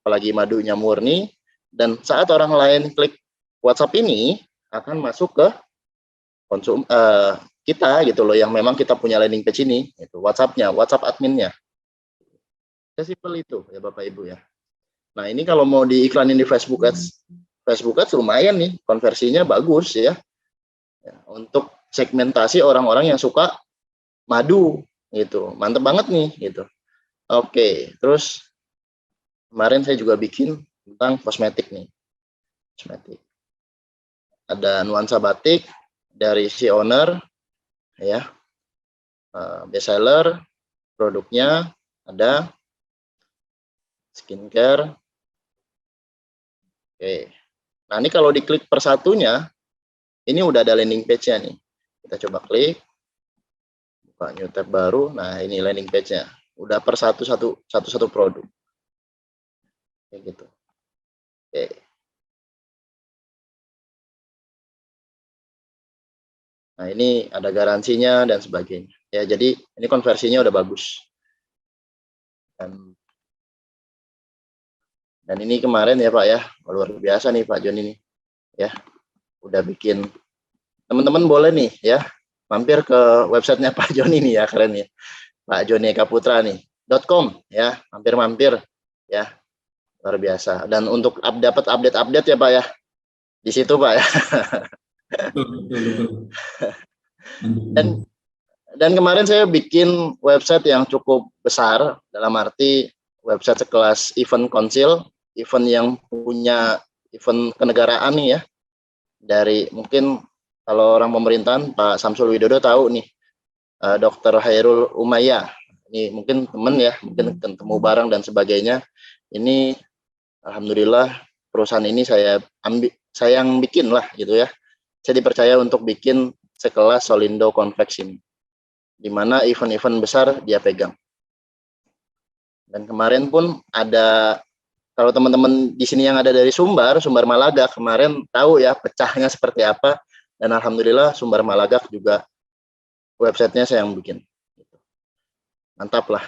Apalagi madunya murni, dan saat orang lain klik WhatsApp ini akan masuk ke kita gitu loh, yang memang kita punya landing page ini, itu WhatsApp-nya, WhatsApp adminnya. Sesimpel itu ya Bapak Ibu ya. Nah, ini kalau mau diiklanin di Facebook Ads lumayan nih, konversinya bagus ya. Untuk segmentasi orang-orang yang suka madu gitu, mantep banget nih gitu. Oke, terus kemarin saya juga bikin tentang kosmetik nih, kosmetik. Ada nuansa batik dari si owner ya, best seller, produknya ada skincare. Oke, nah ini kalau diklik per satunya, ini udah ada landing page-nya nih. Kita coba klik. Buka new tab baru. Nah, ini landing page-nya. Udah per satu produk. Kayak gitu. Oke. Nah, ini ada garansinya dan sebagainya. Ya, jadi ini konversinya udah bagus. Dan ini kemarin ya Pak ya, luar biasa nih Pak Joni nih. Ya, udah bikin. Teman-teman boleh nih ya, mampir ke websitenya Pak Joni nih ya, keren ya. Pak Joni Eka Putra nih .com ya, mampir-mampir ya. luar biasa. Dan untuk dapat update ya Pak ya, di situ Pak ya. Betul. Dan kemarin saya bikin website yang cukup besar, dalam arti website sekelas Event Council, event yang punya event kenegaraan nih ya, dari mungkin kalau orang pemerintahan Pak Samsul Widodo tahu nih, Dr. Hairul Umayyah, ini mungkin teman ya, mungkin ketemu bareng dan sebagainya. Ini alhamdulillah perusahaan ini saya yang bikin lah gitu ya. Saya dipercaya untuk bikin sekelas Solindo Convex ini, di mana event-event besar dia pegang. Dan kemarin pun ada, kalau teman-teman di sini yang ada dari Sumbar Malaga, kemarin tahu ya pecahnya seperti apa, dan alhamdulillah Sumbar Malaga juga websitenya saya yang bikin. Mantap lah.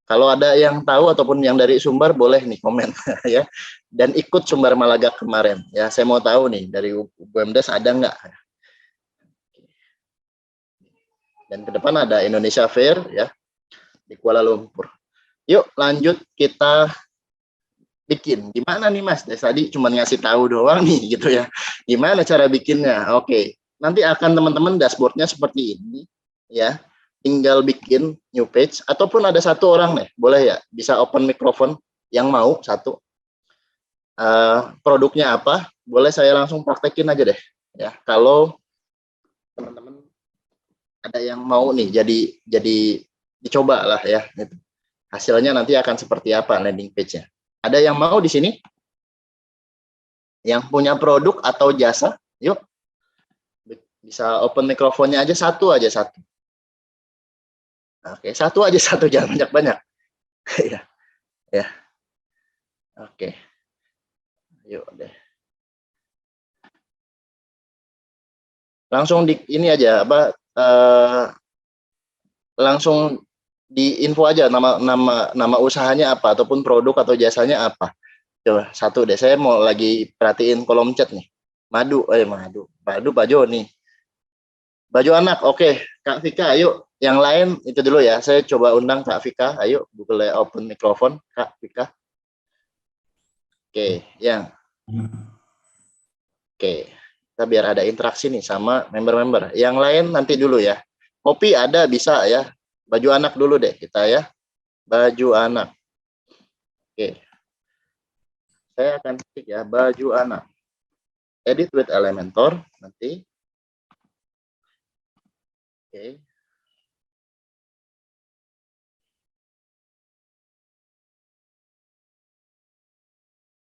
Kalau ada yang tahu ataupun yang dari Sumbar boleh nih komen ya. Dan ikut Sumbar Malaga kemarin ya. Saya mau tahu nih dari BUMDes ada nggak? Dan ke depan ada Indonesia Fair ya di Kuala Lumpur. Yuk lanjut kita bikin. Gimana nih Mas? Tadi cuma ngasih tahu doang nih gitu ya. Gimana cara bikinnya? Oke. Nanti akan teman-teman dashboardnya seperti ini ya. Tinggal bikin new page ataupun ada satu orang nih, boleh ya, bisa open microphone yang mau satu. Produknya apa? Boleh saya langsung praktekin aja deh ya. Kalau teman-teman ada yang mau nih jadi dicoba lah ya gitu. Hasilnya nanti akan seperti apa landing page-nya. Ada yang mau di sini yang punya produk atau jasa? Yuk, bisa open mikrofonnya aja satu. Oke, satu aja jangan banyak-banyak. ya oke, yuk deh, langsung di ini aja apa, langsung di info aja nama usahanya apa ataupun produk atau jasanya apa. Coba satu deh, saya mau lagi perhatiin kolom chat nih. Madu Pak Joni, baju anak. Oke, Kak Vika, ayo. Yang lain itu dulu ya, saya coba undang Kak Vika. Ayo boleh open mikrofon Kak Vika. Oke, Oke, kita biar ada interaksi nih sama member-member. Yang lain nanti dulu ya. Kopi ada bisa ya. Baju anak dulu deh kita ya. Baju anak. Oke. Saya akan ketik ya, baju anak. Edit with Elementor nanti. Oke.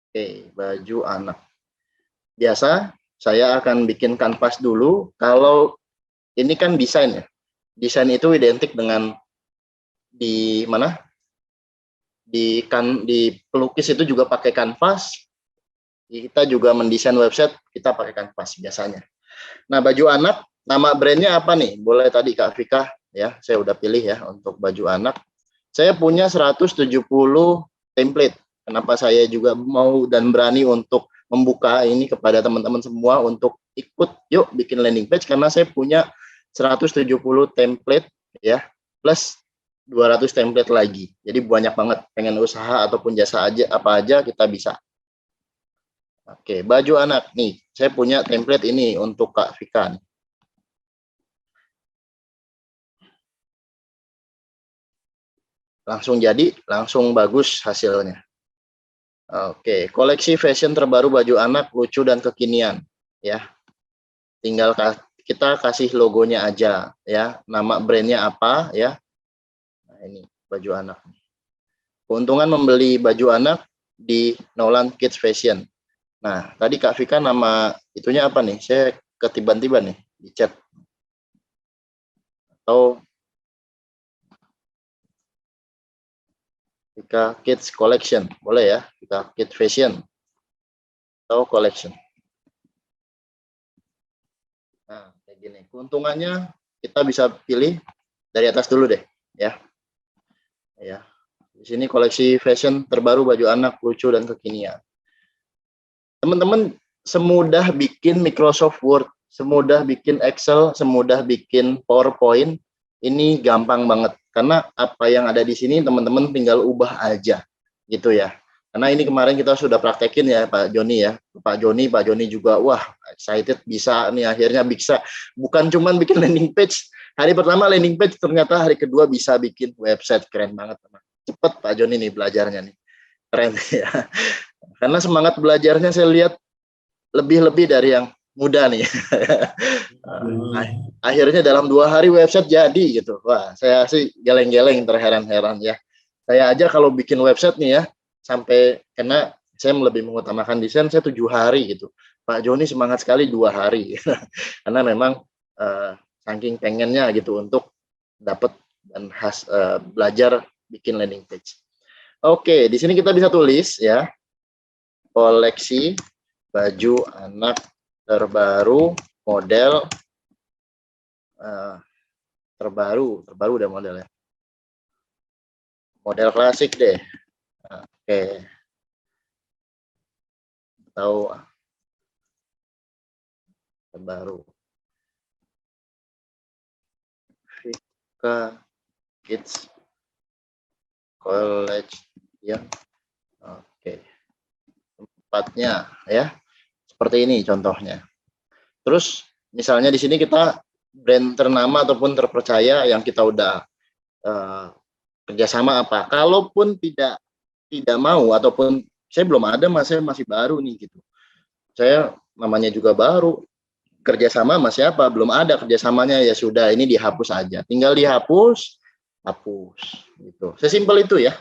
Oke, baju anak. Biasa saya akan bikin kanvas dulu. Kalau ini kan desain ya. Desain itu identik dengan di mana? Di pelukis itu juga pakai kanvas. Kita juga mendesain website, kita pakai kanvas biasanya. Nah, baju anak, nama brandnya apa nih? Boleh tadi Kak Vika ya, saya udah pilih ya untuk baju anak. Saya punya 170 template. Kenapa saya juga mau dan berani untuk membuka ini kepada teman-teman semua untuk ikut yuk bikin landing page, karena saya punya 170 template ya, plus 200 template lagi. Jadi banyak banget, pengen usaha ataupun jasa aja apa aja kita bisa. Oke, baju anak nih. Saya punya template ini untuk Kak Vika nih. Langsung jadi, langsung bagus hasilnya. Oke, koleksi fashion terbaru baju anak lucu dan kekinian ya. Tinggal kita kasih logonya aja ya, nama brandnya apa ya. Nah, ini baju anak. Keuntungan membeli baju anak di Nolan Kids Fashion. Nah, tadi Kak Vika nama itunya apa nih? Saya ketiban-tiban nih di chat. Atau Vika Kids Collection, boleh ya, Vika Kids Fashion atau Collection. Nah, kayak gini. Keuntungannya kita bisa pilih dari atas dulu deh, ya. Ya. Di sini koleksi fashion terbaru baju anak lucu dan kekinian. Teman-teman, semudah bikin Microsoft Word, semudah bikin Excel, semudah bikin PowerPoint, ini gampang banget. Karena apa yang ada di sini teman-teman tinggal ubah aja gitu ya. Karena ini kemarin kita sudah praktekin ya Pak Joni ya. Pak Joni juga wah excited bisa nih akhirnya bisa. Bukan cuman bikin landing page. Hari pertama landing page ternyata hari kedua bisa bikin website. Keren banget teman. Cepet Pak Joni nih belajarnya nih. Keren ya. Karena semangat belajarnya saya lihat lebih-lebih dari yang muda nih. Akhirnya dalam 2 hari website jadi gitu. Wah, saya sih geleng-geleng terheran-heran ya. Saya aja kalau bikin website nih ya, sampai karena saya lebih mengutamakan desain, saya 7 hari gitu. Pak Joni semangat sekali 2 hari. Karena memang saking pengennya gitu untuk dapat dan belajar bikin landing page. Oke, di sini kita bisa tulis ya. Koleksi baju anak terbaru model terbaru udah modelnya. Model klasik deh. Oke. Tahu terbaru. Vika Kids College ya. Oke. Tempatnya ya. Seperti ini contohnya. Terus misalnya di sini kita brand ternama ataupun terpercaya yang kita udah kerjasama apa. Kalaupun tidak mau ataupun saya belum ada, saya masih baru nih gitu. Saya namanya juga baru, kerjasama sama siapa belum ada kerjasamanya, ya sudah ini dihapus aja, tinggal dihapus, gitu. Sesimpel itu ya.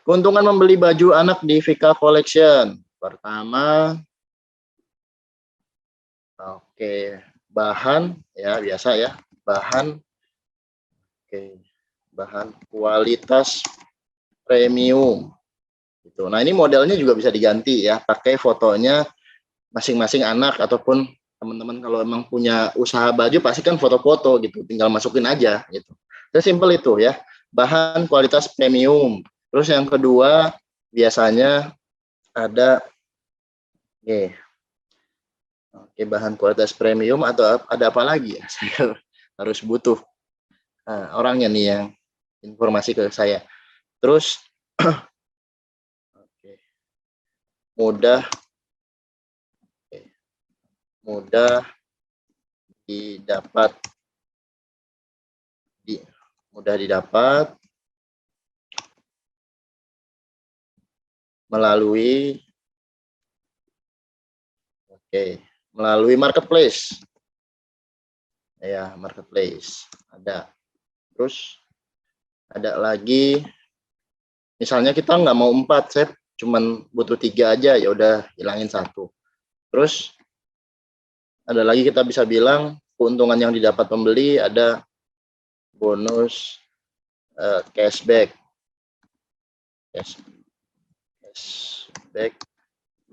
Keuntungan membeli baju anak di Vika Collection. Pertama, oke, bahan ya biasa ya, bahan kualitas premium gitu. Nah, ini modelnya juga bisa diganti ya, pakai fotonya masing-masing anak ataupun teman-teman kalau emang punya usaha baju pasti kan foto-foto gitu, tinggal masukin aja gitu. Sesimpel itu ya. Bahan kualitas premium. Terus yang kedua biasanya ada bahan kualitas premium atau ada apa lagi ya? Saya harus butuh orangnya nih yang informasi ke saya. Terus mudah didapat melalui marketplace ya, marketplace ada. Terus ada lagi misalnya kita nggak mau 4, saya cuman butuh 3 aja, ya udah hilangin 1. Terus ada lagi kita bisa bilang keuntungan yang didapat pembeli, ada bonus cashback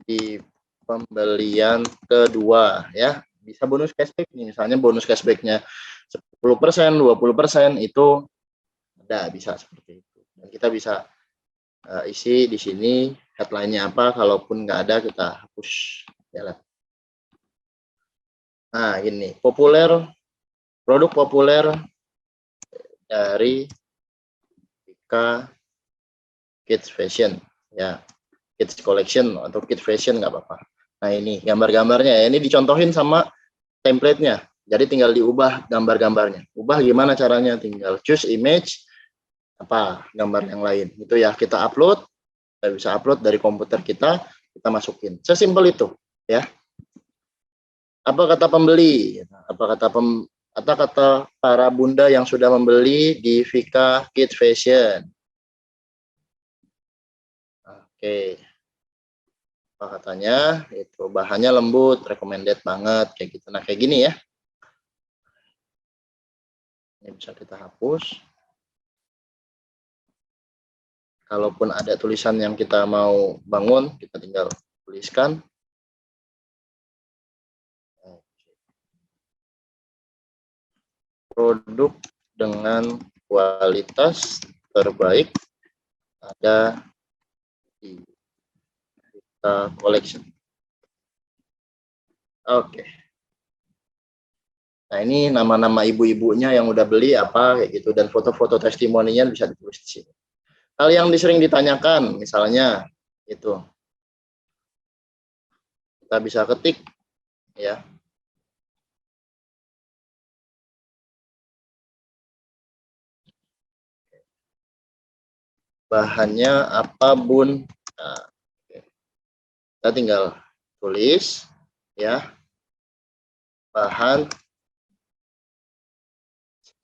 di pembelian kedua ya. Bisa bonus cashback nih, misalnya bonus cashbacknya 10%, 20% itu ada, bisa seperti itu. Dan kita bisa isi di sini headline-nya apa, kalaupun nggak ada kita hapus ya. Nah, ini produk populer dari Vika Kids Fashion ya, Kids Collection atau Kids Fashion nggak apa-apa. Nah, ini gambar-gambarnya ya, ini dicontohin sama template-nya. Jadi tinggal diubah gambar-gambarnya. Ubah gimana caranya? Tinggal choose image, gambar yang lain. Itu ya, kita upload, kita bisa upload dari komputer kita masukin. Sesimpel itu ya. Apa kata pembeli? Apa kata para bunda yang sudah membeli di Vika Kids Fashion? Oke. Apa katanya? Itu bahannya lembut, recommended banget kayak gitu. Nah, kayak gini ya. Ini bisa kita hapus. Kalaupun ada tulisan yang kita mau bangun, kita tinggal tuliskan. Produk dengan kualitas terbaik ada di Vika Collection. Oke. Nah, ini nama-nama ibu-ibunya yang udah beli apa kayak gitu, dan foto-foto testimoninya bisa ditulis di sini. Hal yang sering ditanyakan, misalnya itu kita bisa ketik ya. Bahannya apa, Bun? Nah, kita tinggal tulis ya, bahan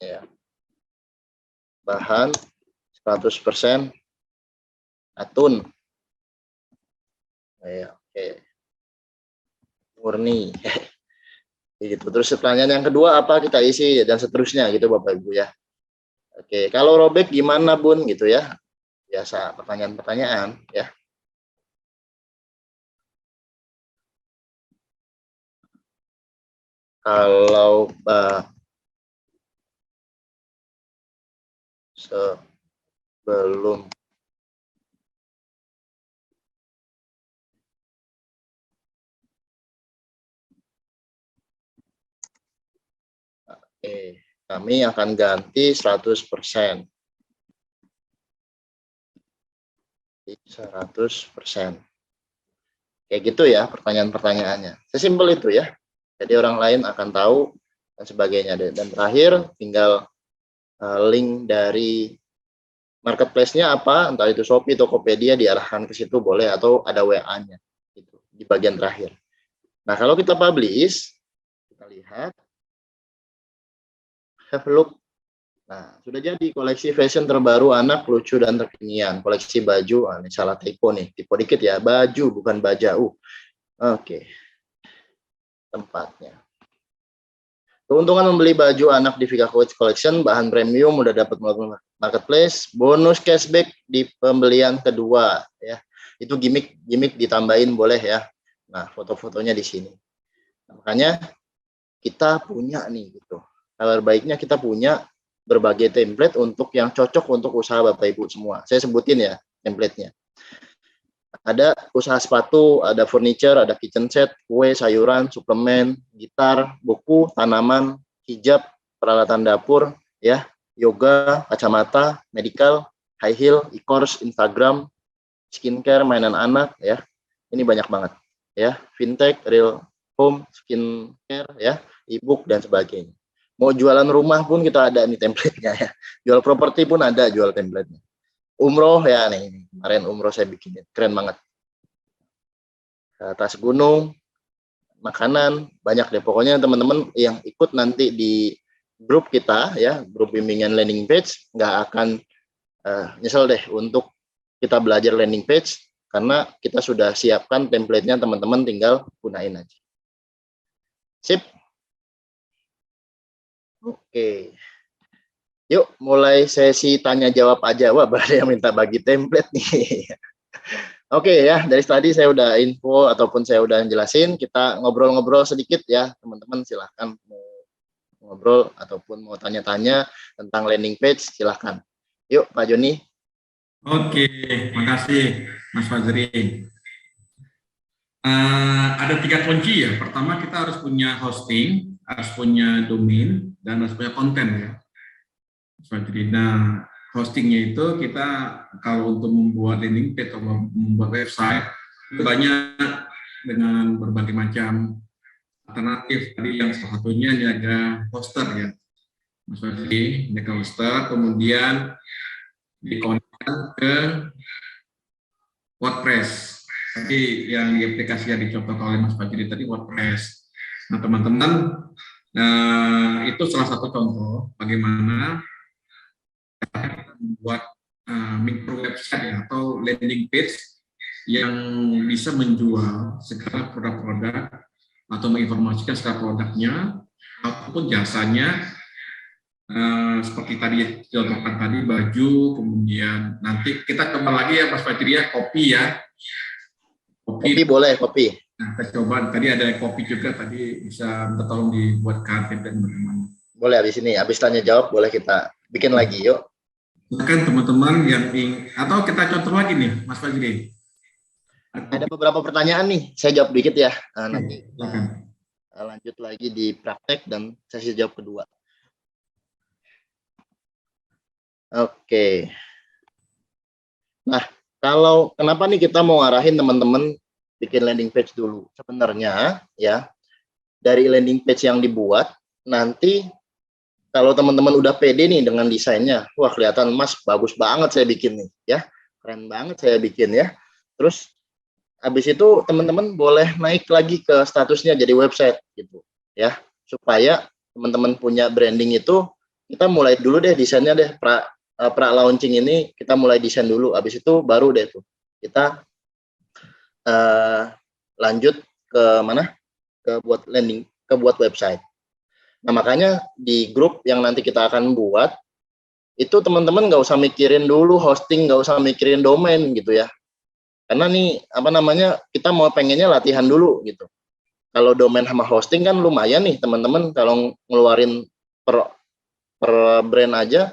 ya. Bahan 100% atun. Ya, oke. Murni. Gitu. Terus pertanyaan yang kedua apa kita isi dan seterusnya gitu Bapak Ibu ya. Oke, kalau robek gimana Bun gitu ya. Biasa pertanyaan-pertanyaan ya. Kalau sebelum kami akan ganti 100%. 100%. Kayak gitu ya pertanyaan-pertanyaannya. Sesimpel itu ya. Jadi orang lain akan tahu dan sebagainya. Dan terakhir tinggal link dari marketplace-nya apa, entah itu Shopee, Tokopedia, diarahkan ke situ boleh, atau ada WA-nya gitu, di bagian terakhir. Nah, kalau kita publish, kita lihat, have a look. Nah, sudah jadi koleksi fashion terbaru anak, lucu dan kekinian. Koleksi baju, ini salah typo nih, typo dikit ya, baju bukan bajau. Oke, tempatnya. Keuntungan membeli baju anak di Vika Collection, bahan premium, udah dapat melalui marketplace, bonus cashback di pembelian kedua ya. Itu gimmick ditambahin boleh ya. Nah, foto-fotonya di sini. Nah, makanya kita punya nih gitu. Kabar baiknya kita punya berbagai template untuk yang cocok untuk usaha Bapak Ibu semua. Saya sebutin ya template-nya. Ada usaha sepatu, ada furniture, ada kitchen set, kue, sayuran, suplemen, gitar, buku, tanaman, hijab, peralatan dapur, ya, yoga, kacamata, medical, high heel, e-course, Instagram, skincare, mainan anak, ya. Ini banyak banget, ya. Fintech, real home, skincare, ya, e-book dan sebagainya. Mau jualan rumah pun kita ada nih template-nya ya. Jual properti pun ada jual template-nya. Umroh ya nih, kemarin umroh saya bikin keren banget. Tas gunung, makanan, banyak deh. Pokoknya teman-teman yang ikut nanti di grup kita ya, grup bimbingan landing page, nggak akan nyesel deh untuk kita belajar landing page karena kita sudah siapkan template-nya, teman-teman tinggal gunain aja. Sip. Oke. Yuk mulai sesi tanya jawab aja. Wah, ada yang minta bagi template nih. Oke ya, dari tadi saya udah info ataupun saya udah jelasin, kita ngobrol-ngobrol sedikit ya, teman-teman silahkan mau ngobrol ataupun mau tanya-tanya tentang landing page, silahkan. Yuk Pak Joni. Oke, makasih Mas Fajri. Ada 3 kunci ya. Pertama kita harus punya hosting, harus punya domain, dan harus punya konten ya. Mas Fajri. Nah, hostingnya itu kita kalau untuk membuat landing page atau membuat website itu banyak dengan berbagai macam alternatif. Tadi yang salah satunya ini ada hoster ya, Mas Fajri, ini ke hoster, kemudian dikonekkan ke WordPress. Tadi yang di aplikasi yang dicontohkan oleh Mas Fajri tadi WordPress. Nah teman-teman, itu salah satu contoh bagaimana kita membuat micro website ya, atau landing page yang bisa menjual segala produk-produk atau menginformasikan segala produknya ataupun jasanya, seperti tadi contohkan tadi baju, kemudian nanti kita coba lagi ya Mas Fajri ya, kopi ya. Kopi boleh, kopi. Nah, kita coba tadi ada kopi juga, tadi bisa minta tolong dibuatkan dan bagaimana. Boleh habis ini, habis tanya jawab boleh kita bikin lagi yuk. Silakan teman-teman yang atau kita contoh lagi nih Mas Fajri. Ada beberapa pertanyaan nih, saya jawab dikit ya. Nanti lanjut lagi di praktek dan sesi jawab kedua. Oke. Nah, kalau kenapa nih kita mau ngarahin teman-teman bikin landing page dulu? Sebenarnya ya, dari landing page yang dibuat, nanti kalau teman-teman udah pede nih dengan desainnya, wah kelihatan Mas bagus banget saya bikin nih ya, keren banget saya bikin ya. Terus habis itu teman-teman boleh naik lagi ke statusnya jadi website gitu ya, supaya teman-teman punya branding itu kita mulai dulu deh desainnya deh pra launching ini kita mulai desain dulu, habis itu baru deh tuh kita lanjut ke mana, ke buat landing, ke buat website. Nah makanya di grup yang nanti kita akan buat itu teman-teman nggak usah mikirin dulu hosting, nggak usah mikirin domain gitu ya, karena nih apa namanya kita mau pengennya latihan dulu gitu. Kalau domain sama hosting kan lumayan nih teman-teman, kalau ngeluarin per brand aja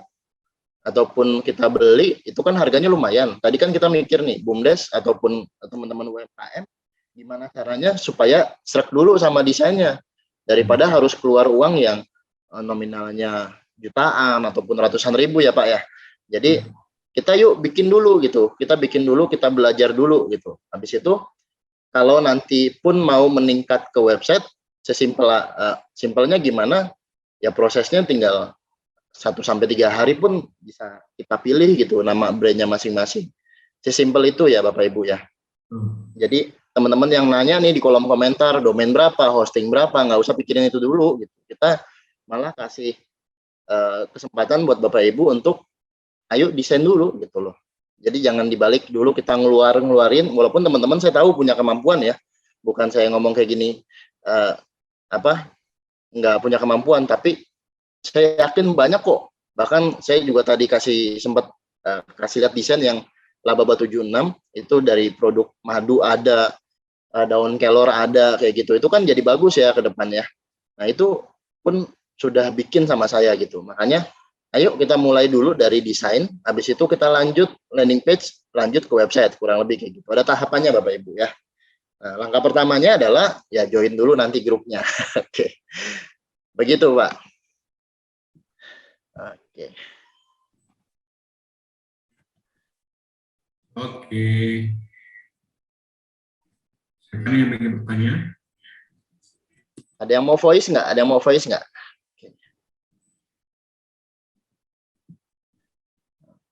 ataupun kita beli itu kan harganya lumayan. Tadi kan kita mikir nih BUMDes ataupun teman-teman UMKM gimana caranya supaya serak dulu sama desainnya daripada harus keluar uang yang nominalnya jutaan ataupun ratusan ribu ya Pak ya. Jadi kita yuk bikin dulu gitu, kita bikin dulu, kita belajar dulu gitu. Habis itu kalau nanti pun mau meningkat ke website, simpelnya gimana ya, prosesnya tinggal 1 sampai 3 hari pun bisa kita pilih gitu nama brandnya masing-masing. Sesimpel itu ya Bapak Ibu ya. Jadi teman-teman yang nanya nih di kolom komentar domain berapa, hosting berapa, nggak usah pikirin itu dulu gitu. Kita malah kasih kesempatan buat Bapak Ibu untuk ayo desain dulu gitu loh. Jadi jangan dibalik dulu kita ngeluarin, walaupun teman-teman saya tahu punya kemampuan ya. Bukan saya ngomong kayak gini nggak punya kemampuan, tapi saya yakin banyak kok. Bahkan saya juga tadi sempat kasih lihat desain yang Laba 76 itu dari produk madu ada, daun kelor ada kayak gitu. Itu kan jadi bagus ya ke depannya. Nah, itu pun sudah bikin sama saya gitu. Makanya ayo kita mulai dulu dari desain, habis itu kita lanjut landing page, lanjut ke website, kurang lebih kayak gitu. Ada tahapannya Bapak Ibu ya. Nah, langkah pertamanya adalah ya join dulu nanti grupnya. Oke. Begitu, Pak. Oke. Oke. Siapa yang ingin bertanya? Ada yang mau voice nggak? Ada yang mau voice nggak?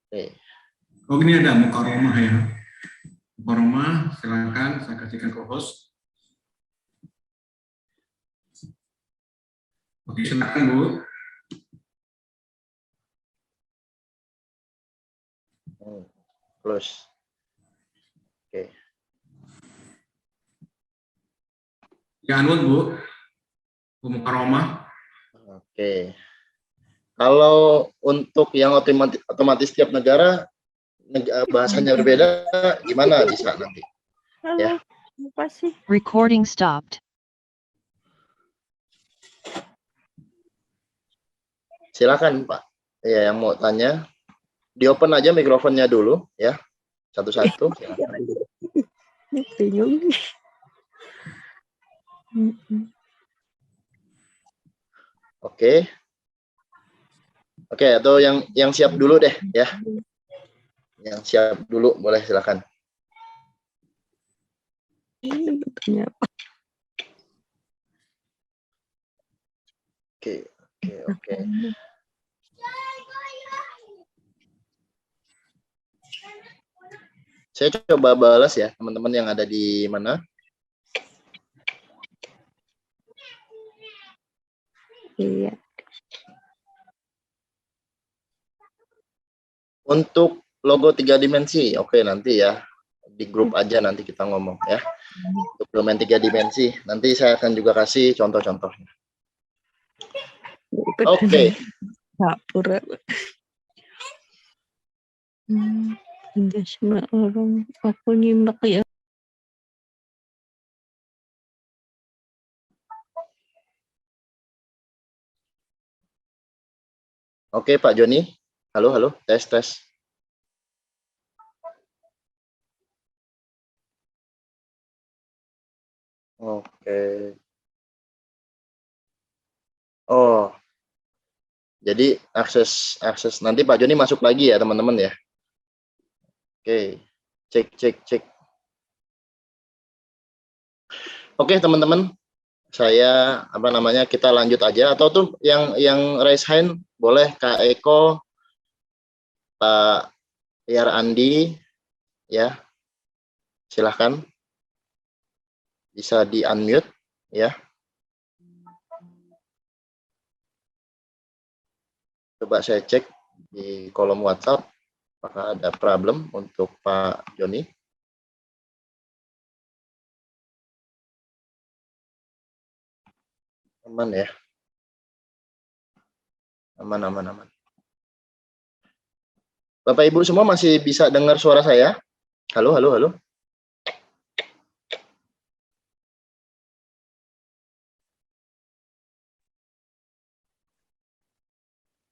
Oke. Oh, ini ada Mukaromah ya. Mukaromah, silakan saya kasihkan ke host. Oke, silakan Bu. Close. Oke. Ya, Anwar Bu. Bu Mukaromah. Oke. Kalau untuk yang otomatis tiap negara bahasanya berbeda, gimana bisa nanti? Halo, Ya. apa sih? Recording stopped. Silakan Pak. Ya, yang mau tanya, di open aja mikrofonnya dulu ya, satu-satu. Bingung. Oke. Oke, atau yang siap dulu deh ya. Yang siap dulu boleh silakan. Ini betulnya apa? Oke. Saya coba balas ya teman-teman yang ada di mana. Iya. Untuk logo 3 dimensi, oke nanti ya di grup aja nanti kita ngomong ya. Untuk domain 3 dimensi, nanti saya akan juga kasih contoh-contohnya. Oke. Dapur. Ada semua orang aku nyimak ya. Oke Pak Joni. Halo, tes. Oke. Oh. Jadi akses nanti Pak Joni masuk lagi ya teman-teman ya. Oke, cek. Oke, teman-teman, saya kita lanjut aja, atau tuh yang raise hand boleh Kak Eko, Pak Yar Andi, ya, silahkan bisa di unmute, ya. Coba saya cek di kolom WhatsApp apakah ada problem untuk Pak Joni. Aman ya, aman. Bapak Ibu semua masih bisa dengar suara saya? Halo.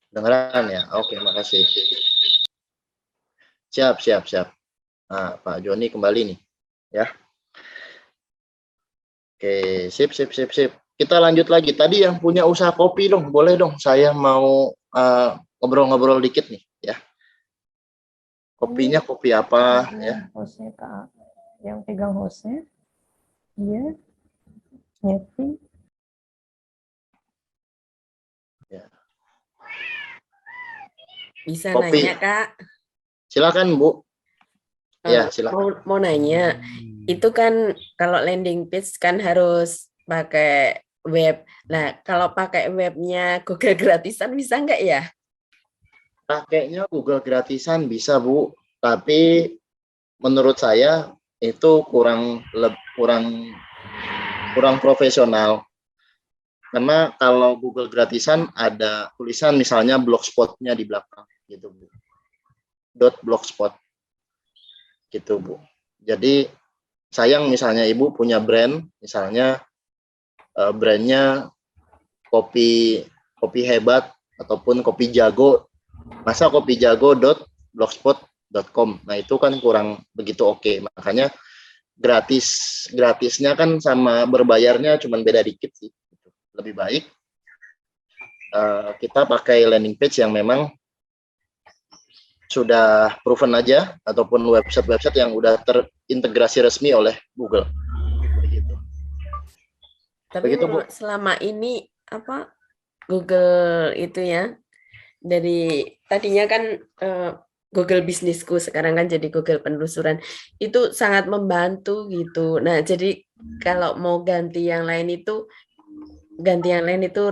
Dengeran ya? Oke, makasih. Siap. Nah, Pak Joni kembali nih, ya. Oke, sip. Kita lanjut lagi. Tadi yang punya usaha kopi dong, boleh dong. Saya mau ngobrol-ngobrol dikit nih, ya. Kopinya kopi apa, ya? Hostnya Kak, yang pegang hostnya, dia nyeting. Ya. Bisa Kopi. nanya, Kak? Silakan, Bu. Ya, silakan. Mau nanya, itu kan kalau landing page kan harus pakai web. Nah, kalau pakai webnya Google gratisan bisa nggak ya? Pakainya Google gratisan bisa, Bu. Tapi menurut saya itu kurang profesional. Karena kalau Google gratisan ada tulisan misalnya blogspot-nya di belakang gitu, Bu. .blogspot gitu, Bu. Jadi sayang misalnya Ibu punya brand, misalnya brandnya kopi hebat ataupun kopi jago, masa kopi jago.blogspot.com. Nah, itu kan kurang begitu oke. Makanya gratisnya kan sama berbayarnya cuma beda dikit sih. Lebih baik kita pakai landing page yang memang sudah proven aja, ataupun website yang udah terintegrasi resmi oleh Google. Begitu. Tapi Bu. selama ini apa Google itu ya, dari tadinya kan Google Bisnisku, sekarang kan jadi Google Penelusuran, itu sangat membantu gitu. Nah, jadi kalau mau ganti yang lain itu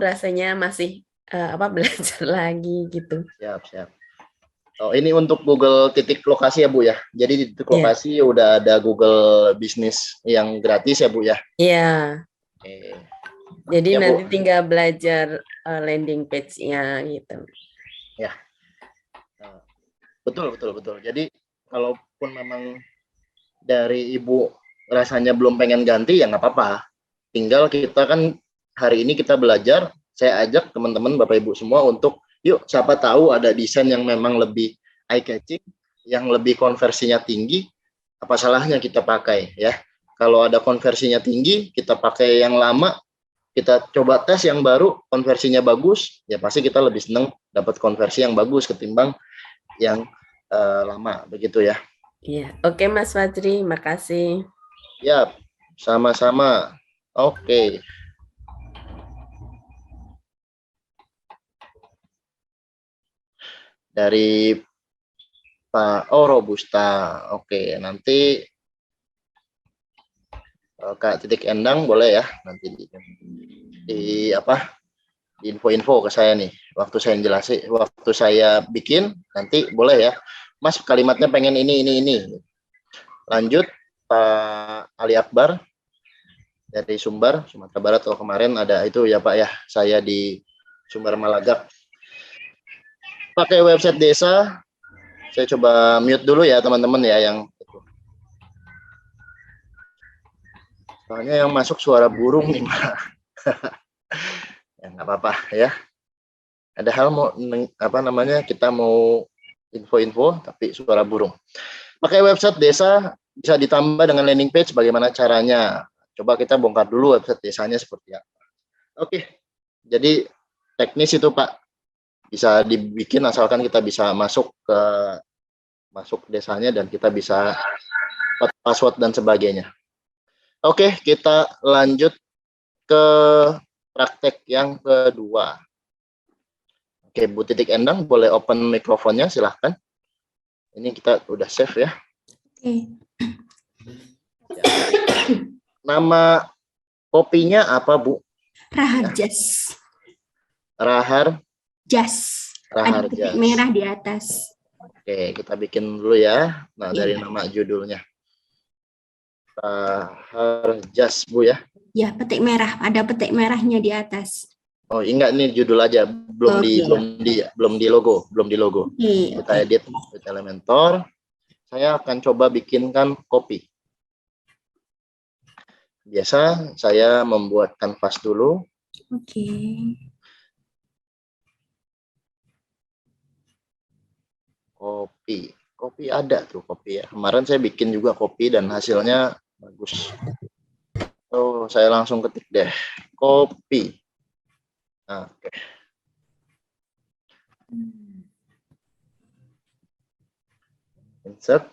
rasanya masih belajar lagi gitu. Siap. Oh, ini untuk Google titik lokasi ya, Bu ya. Jadi di titik lokasi udah ada Google Bisnis yang gratis ya, Bu ya. Iya. Oke. Jadi Ya, nanti Bu. tinggal belajar landing page-nya gitu. Ya. Betul. Jadi kalaupun memang dari Ibu rasanya belum pengen ganti ya nggak apa-apa. Tinggal kita kan hari ini kita belajar, saya ajak teman-teman Bapak Ibu semua untuk yuk siapa tahu ada desain yang memang lebih eye catching, yang lebih konversinya tinggi, apa salahnya kita pakai ya. Kalau ada konversinya tinggi, kita pakai yang lama, kita coba tes yang baru, konversinya bagus, ya pasti kita lebih senang dapat konversi yang bagus ketimbang yang lama, begitu ya. Iya, oke Mas Fajri, makasih. Ya, sama-sama. Oke. Dari Pak Robusta. Oke, nanti Kak Titik Endang boleh ya nanti di info-info ke saya nih waktu saya jelasin, waktu saya bikin nanti boleh ya Mas, kalimatnya pengen ini. Lanjut Pak Ali Akbar dari Sumbar, Sumatera Barat. Oh, kemarin ada itu ya Pak ya, saya di Sumbar Malagak. Pakai website desa. Saya coba mute dulu ya teman-teman ya yang itu. Soalnya yang masuk suara burung nih, Pak. Ya nggak apa-apa ya. Ada hal mau kita mau info-info tapi suara burung. Pakai website desa bisa ditambah dengan landing page, bagaimana caranya? Coba kita bongkar dulu website desanya seperti apa. Oke. Jadi teknis itu Pak. Bisa dibikin asalkan kita bisa masuk ke masuk desanya dan kita bisa password dan sebagainya. Oke, kita lanjut ke praktek yang kedua. Oke, Bu Titik Endang boleh open mikrofonnya, silahkan. Ini kita udah save ya. Oke. Nama kopinya apa, Bu? Raharjas. Rahar Jas. Ada titik Raharjas. merah di atas. Oke, kita bikin dulu ya. Nah, Iya. dari nama judulnya. Raharjas, Bu ya. Ya, petik merah. Ada petik merahnya di atas. Oh, enggak, ini judul aja, belum di Oke. belum di logo. Oke, Kita oke. edit with Elementor. Saya akan coba bikinkan kopi. Biasa saya membuat kanvas dulu. Oke. Kopi ada tuh kopi ya. Kemarin saya bikin juga kopi dan hasilnya bagus. Oh, saya langsung ketik deh kopi. Nah, oke. Insert.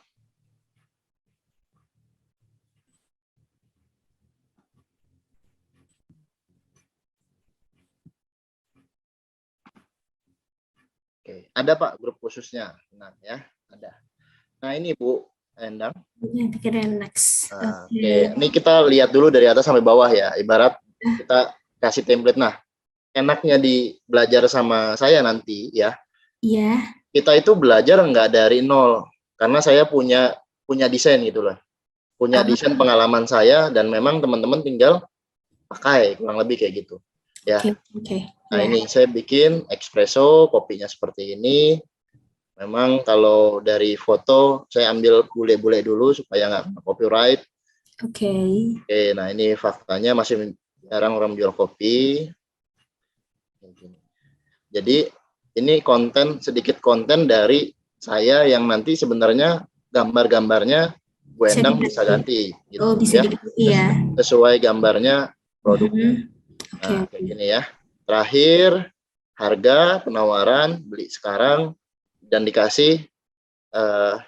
Oke, ada Pak grup khususnya. Nah, ya, ada. Nah, ini Bu Endang. Ya, bikin relax. Nah, Oke. oke, ini kita lihat dulu dari atas sampai bawah ya. Ibarat kita kasih template. Nah, enaknya di belajar sama saya nanti ya. Iya. Kita itu belajar nggak dari nol. Karena saya punya desain gitu loh. Punya desain pengalaman saya dan memang teman-teman tinggal pakai kurang lebih kayak gitu. Ya. Oke, oke. Nah, Ya. ini saya bikin espresso, kopinya seperti ini. Memang kalau dari foto saya ambil bule-bule dulu supaya nggak kena copyright. Oke. Oke, nah ini faktanya masih jarang orang jual kopi. Jadi ini sedikit konten dari saya yang nanti sebenarnya gambar-gambarnya Bu Bisa Endang diganti. bisa ganti. Gitu, Oh, bisa ya. diganti ya. Sesuai gambarnya produknya. Oke, Nah, oke. kayak gini ya. Terakhir, harga penawaran beli sekarang dan dikasih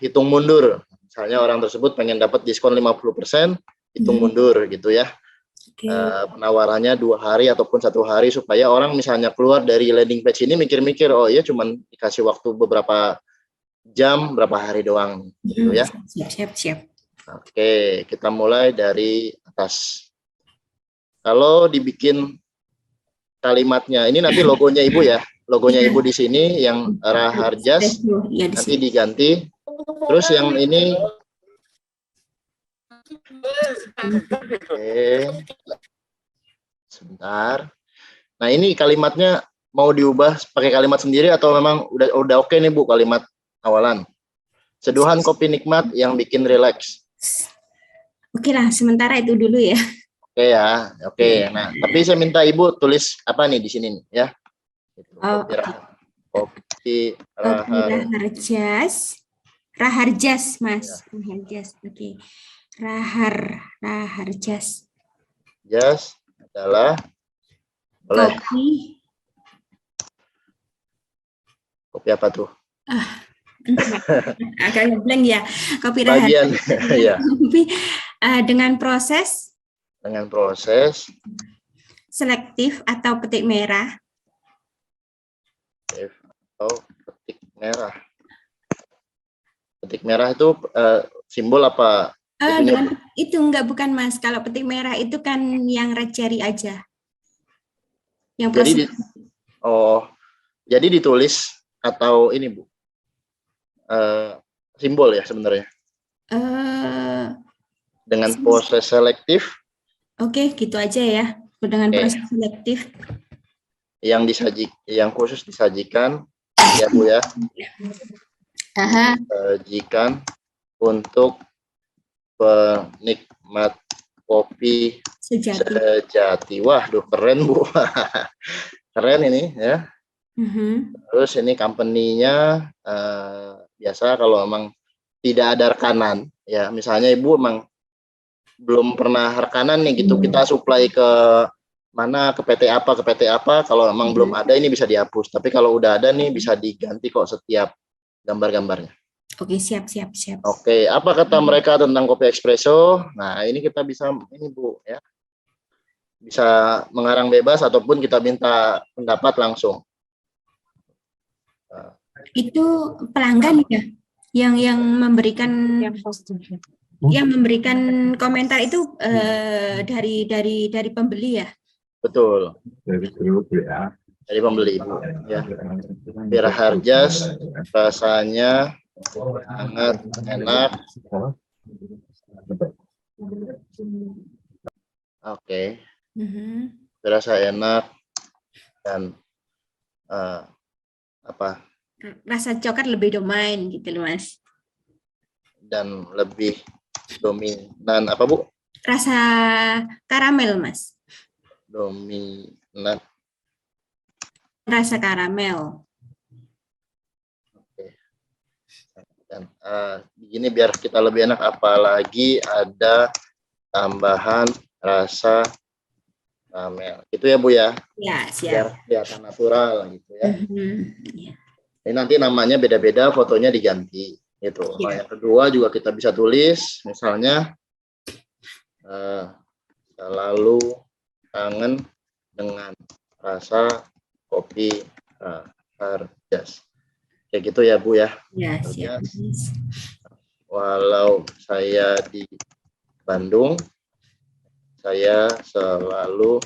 hitung mundur. Misalnya orang tersebut pengen dapat diskon 50%, hitung mundur gitu ya. Oke. Penawarannya 2 hari ataupun 1 hari supaya orang misalnya keluar dari landing page ini mikir-mikir, oh iya cuman dikasih waktu beberapa jam, berapa hari doang gitu ya. Siap. Oke, kita mulai dari atas. Kalau dibikin kalimatnya, ini nanti logonya Ibu ya. Logonya Ibu di sini yang Raharjas Iya, di nanti sini. diganti. Terus yang ini oke. Sebentar. Nah, ini kalimatnya mau diubah pakai kalimat sendiri atau memang udah oke nih Bu kalimat awalan. Seduhan kopi nikmat yang bikin rileks. Oke lah, sementara itu dulu ya. Oke ya, oke. Nah, tapi saya minta Ibu tulis apa nih di sini nih, ya. Oh, Kopi Raharjas, Mas. Raharjas, oke. Raharjas. Jas adalah boleh. Kopi apa tuh? Agak blank ya. Kopi Bagian ya. Dengan proses selektif atau petik merah. Petik merah. Petik merah itu simbol apa? Itu bukan Mas. Kalau petik merah itu kan yang red cherry aja. Yang proses. Jadi ditulis atau ini Bu? Simbol ya sebenarnya. Dengan proses selektif. Oke, gitu aja ya. Dengan proses selektif. Yang khusus disajikan ya Bu ya. Disajikan untuk penikmat kopi sejati. Waduh, keren Bu. Keren ini ya. Terus ini company-nya biasa kalau memang tidak ada rekanan ya, misalnya Ibu emang belum pernah rekanan nih gitu, kita supply ke mana, ke PT apa, kalau memang belum ada ini bisa dihapus, tapi kalau udah ada nih bisa diganti kok setiap gambar-gambarnya. Oke, siap, siap, siap. Oke, apa kata mereka tentang kopi espresso? Nah, ini kita bisa ini Bu ya. Bisa mengarang bebas ataupun kita minta pendapat langsung. Itu pelanggan ya, yang memberikan komentar itu dari pembeli ya. Betul. Dari pembeli Bu ya. Piraharjas rasanya sangat enak. Oke, Mhm. terasa enak dan apa Rasa coklat lebih domain gitu loh Mas. dan lebih dominan apa Bu? Rasa karamel Mas. Dominan. Rasa karamel. Dan begini biar kita lebih enak, apalagi ada tambahan rasa karamel. Itu ya Bu ya, Ya, biar siap. kelihatan natural gitu ya. Mhm. Ya. Ini nanti namanya beda-beda, fotonya diganti gitu. Nah, Iya. yang kedua juga kita bisa tulis, misalnya selalu kangen dengan rasa kopi Harjas. Kayak gitu ya Bu ya. Ya, siap. Harjas. Walau saya di Bandung, saya selalu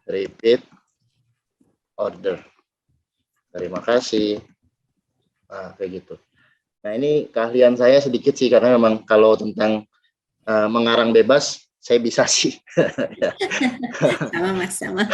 repeat order. Terima kasih. Nah, kayak gitu. Nah, ini keahlian saya sedikit sih, karena memang kalau tentang mengarang bebas, saya bisa sih. Sama Mas, sama.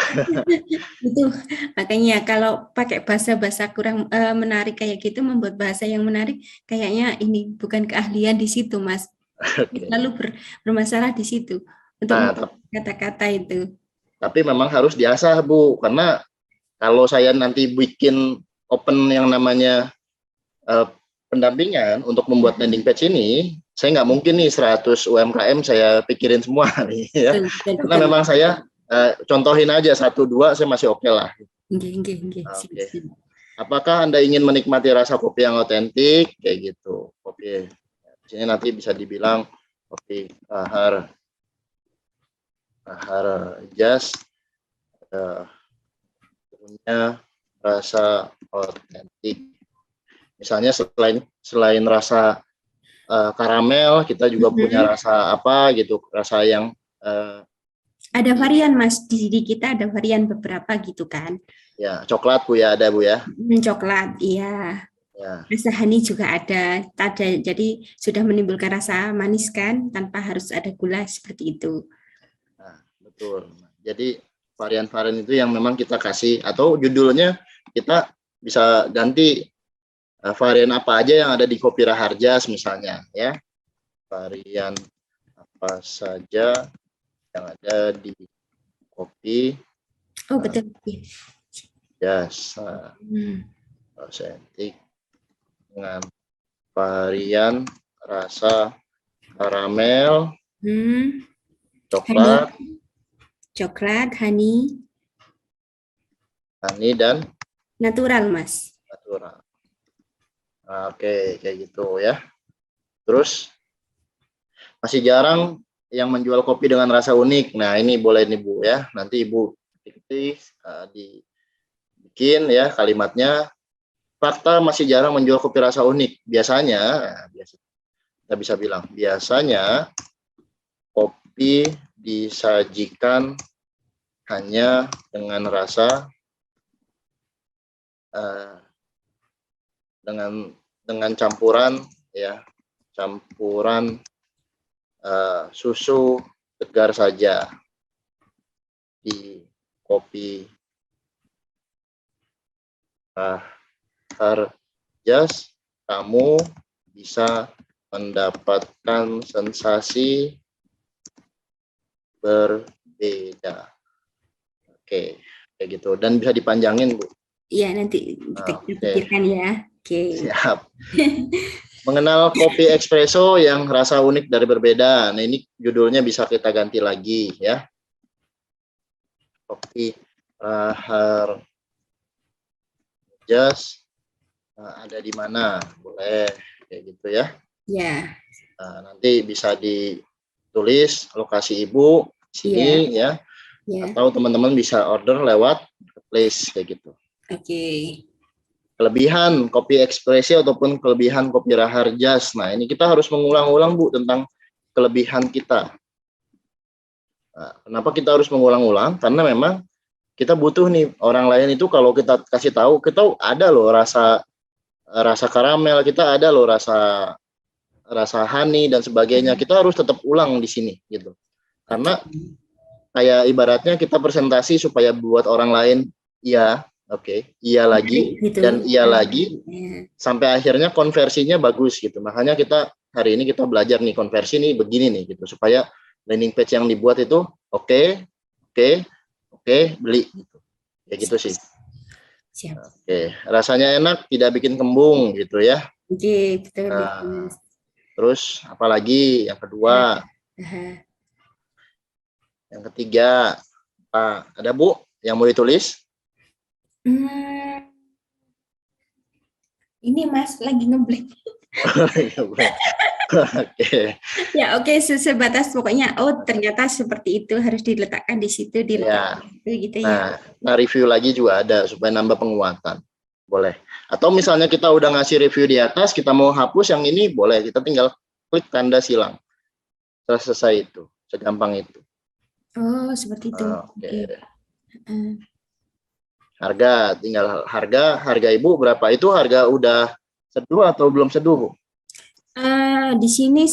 Itu makanya kalau pakai bahasa-bahasa kurang menarik kayak gitu, membuat bahasa yang menarik, kayaknya ini bukan keahlian di situ Mas. Oke. Lalu bermasalah di situ untuk Nah, kata-kata itu. tapi memang harus diasah Bu, karena kalau saya nanti bikin open yang namanya pendampingan untuk membuat landing page ini, saya nggak mungkin nih 100 UMKM saya pikirin semua nih ya. Karena memang saya contohin aja 1-2 saya masih oke lah. Oke. Oke. Apakah Anda ingin menikmati rasa kopi yang otentik? Kayak gitu. Kopi. Di sini nanti bisa dibilang kopi Harjas punya rasa otentik. Misalnya selain rasa karamel, kita juga punya rasa apa gitu, rasa yang ada varian Mas, di kita ada varian beberapa gitu kan. Ya, coklat Bu ya, ada Bu ya. Coklat, iya. Ya. Rasa honey juga ada, jadi sudah menimbulkan rasa manis kan, tanpa harus ada gula seperti itu. Nah, betul. Jadi varian-varian itu yang memang kita kasih, atau judulnya kita bisa ganti varian apa aja yang ada di kopi Raharjas misalnya ya. Varian apa saja yang ada di kopi Betul. jasa otentik dengan varian rasa karamel, coklat, honey, dan natural Mas. Natural. Oke, kayak gitu ya. Terus masih jarang yang menjual kopi dengan rasa unik. Nah, ini boleh nih Bu ya. Nanti Ibu ketik dibikin ya kalimatnya. Fakta masih jarang menjual kopi rasa unik. Biasanya kita bisa bilang biasanya kopi disajikan hanya dengan rasa dengan campuran susu segar saja di kopi Harjas. Kamu bisa mendapatkan sensasi berbeda. Oke, kayak gitu, dan bisa dipanjangin Bu. Iya, nanti kita pikirkan ya. Oke. Siap. Mengenal kopi espresso yang rasa unik dari berbeda. Nah, ini judulnya bisa kita ganti lagi ya. Kopi Harjas ada di mana? Boleh. kayak gitu ya. Ya, Nah, nanti bisa ditulis lokasi Ibu sini ya, ya. atau teman-teman bisa order lewat marketplace kayak gitu. Oke. Kelebihan kopi ekspresi ataupun kelebihan kopi Raharjas. Nah, ini kita harus mengulang-ulang Bu tentang kelebihan kita. Nah, kenapa kita harus mengulang-ulang? Karena memang kita butuh nih orang lain itu kalau kita kasih tahu, kita ada loh rasa karamel, kita ada loh rasa honey dan sebagainya. Kita harus tetap ulang di sini gitu. Karena kayak ibaratnya kita presentasi supaya buat orang lain iya, oke, iya lagi Gitu. dan iya lagi Ya. sampai akhirnya konversinya bagus gitu. Makanya kita hari ini kita belajar nih konversi nih begini nih gitu supaya landing page yang dibuat itu oke, beli gitu. Ya gitu sih. Siap. Oke, rasanya enak, tidak bikin kembung gitu ya. Oke, betul. Nah, terus apalagi yang kedua, Aha. yang ketiga, Pak, ada Bu yang mau ditulis? Ini Mas lagi ngeblank. Oke. Ya oke, sebatas pokoknya ternyata seperti itu harus diletakkan di situ diletakkan gitu ya. Nah, review lagi juga ada supaya nambah penguatan. Boleh. Atau misalnya kita udah ngasih review di atas, kita mau hapus yang ini boleh, kita tinggal klik tanda silang. Selesai itu, segampang itu. Oh, seperti itu. Oke. Uh, Harga, tinggal harga Ibu berapa? Itu harga udah seduh atau belum seduh, Bu? di sini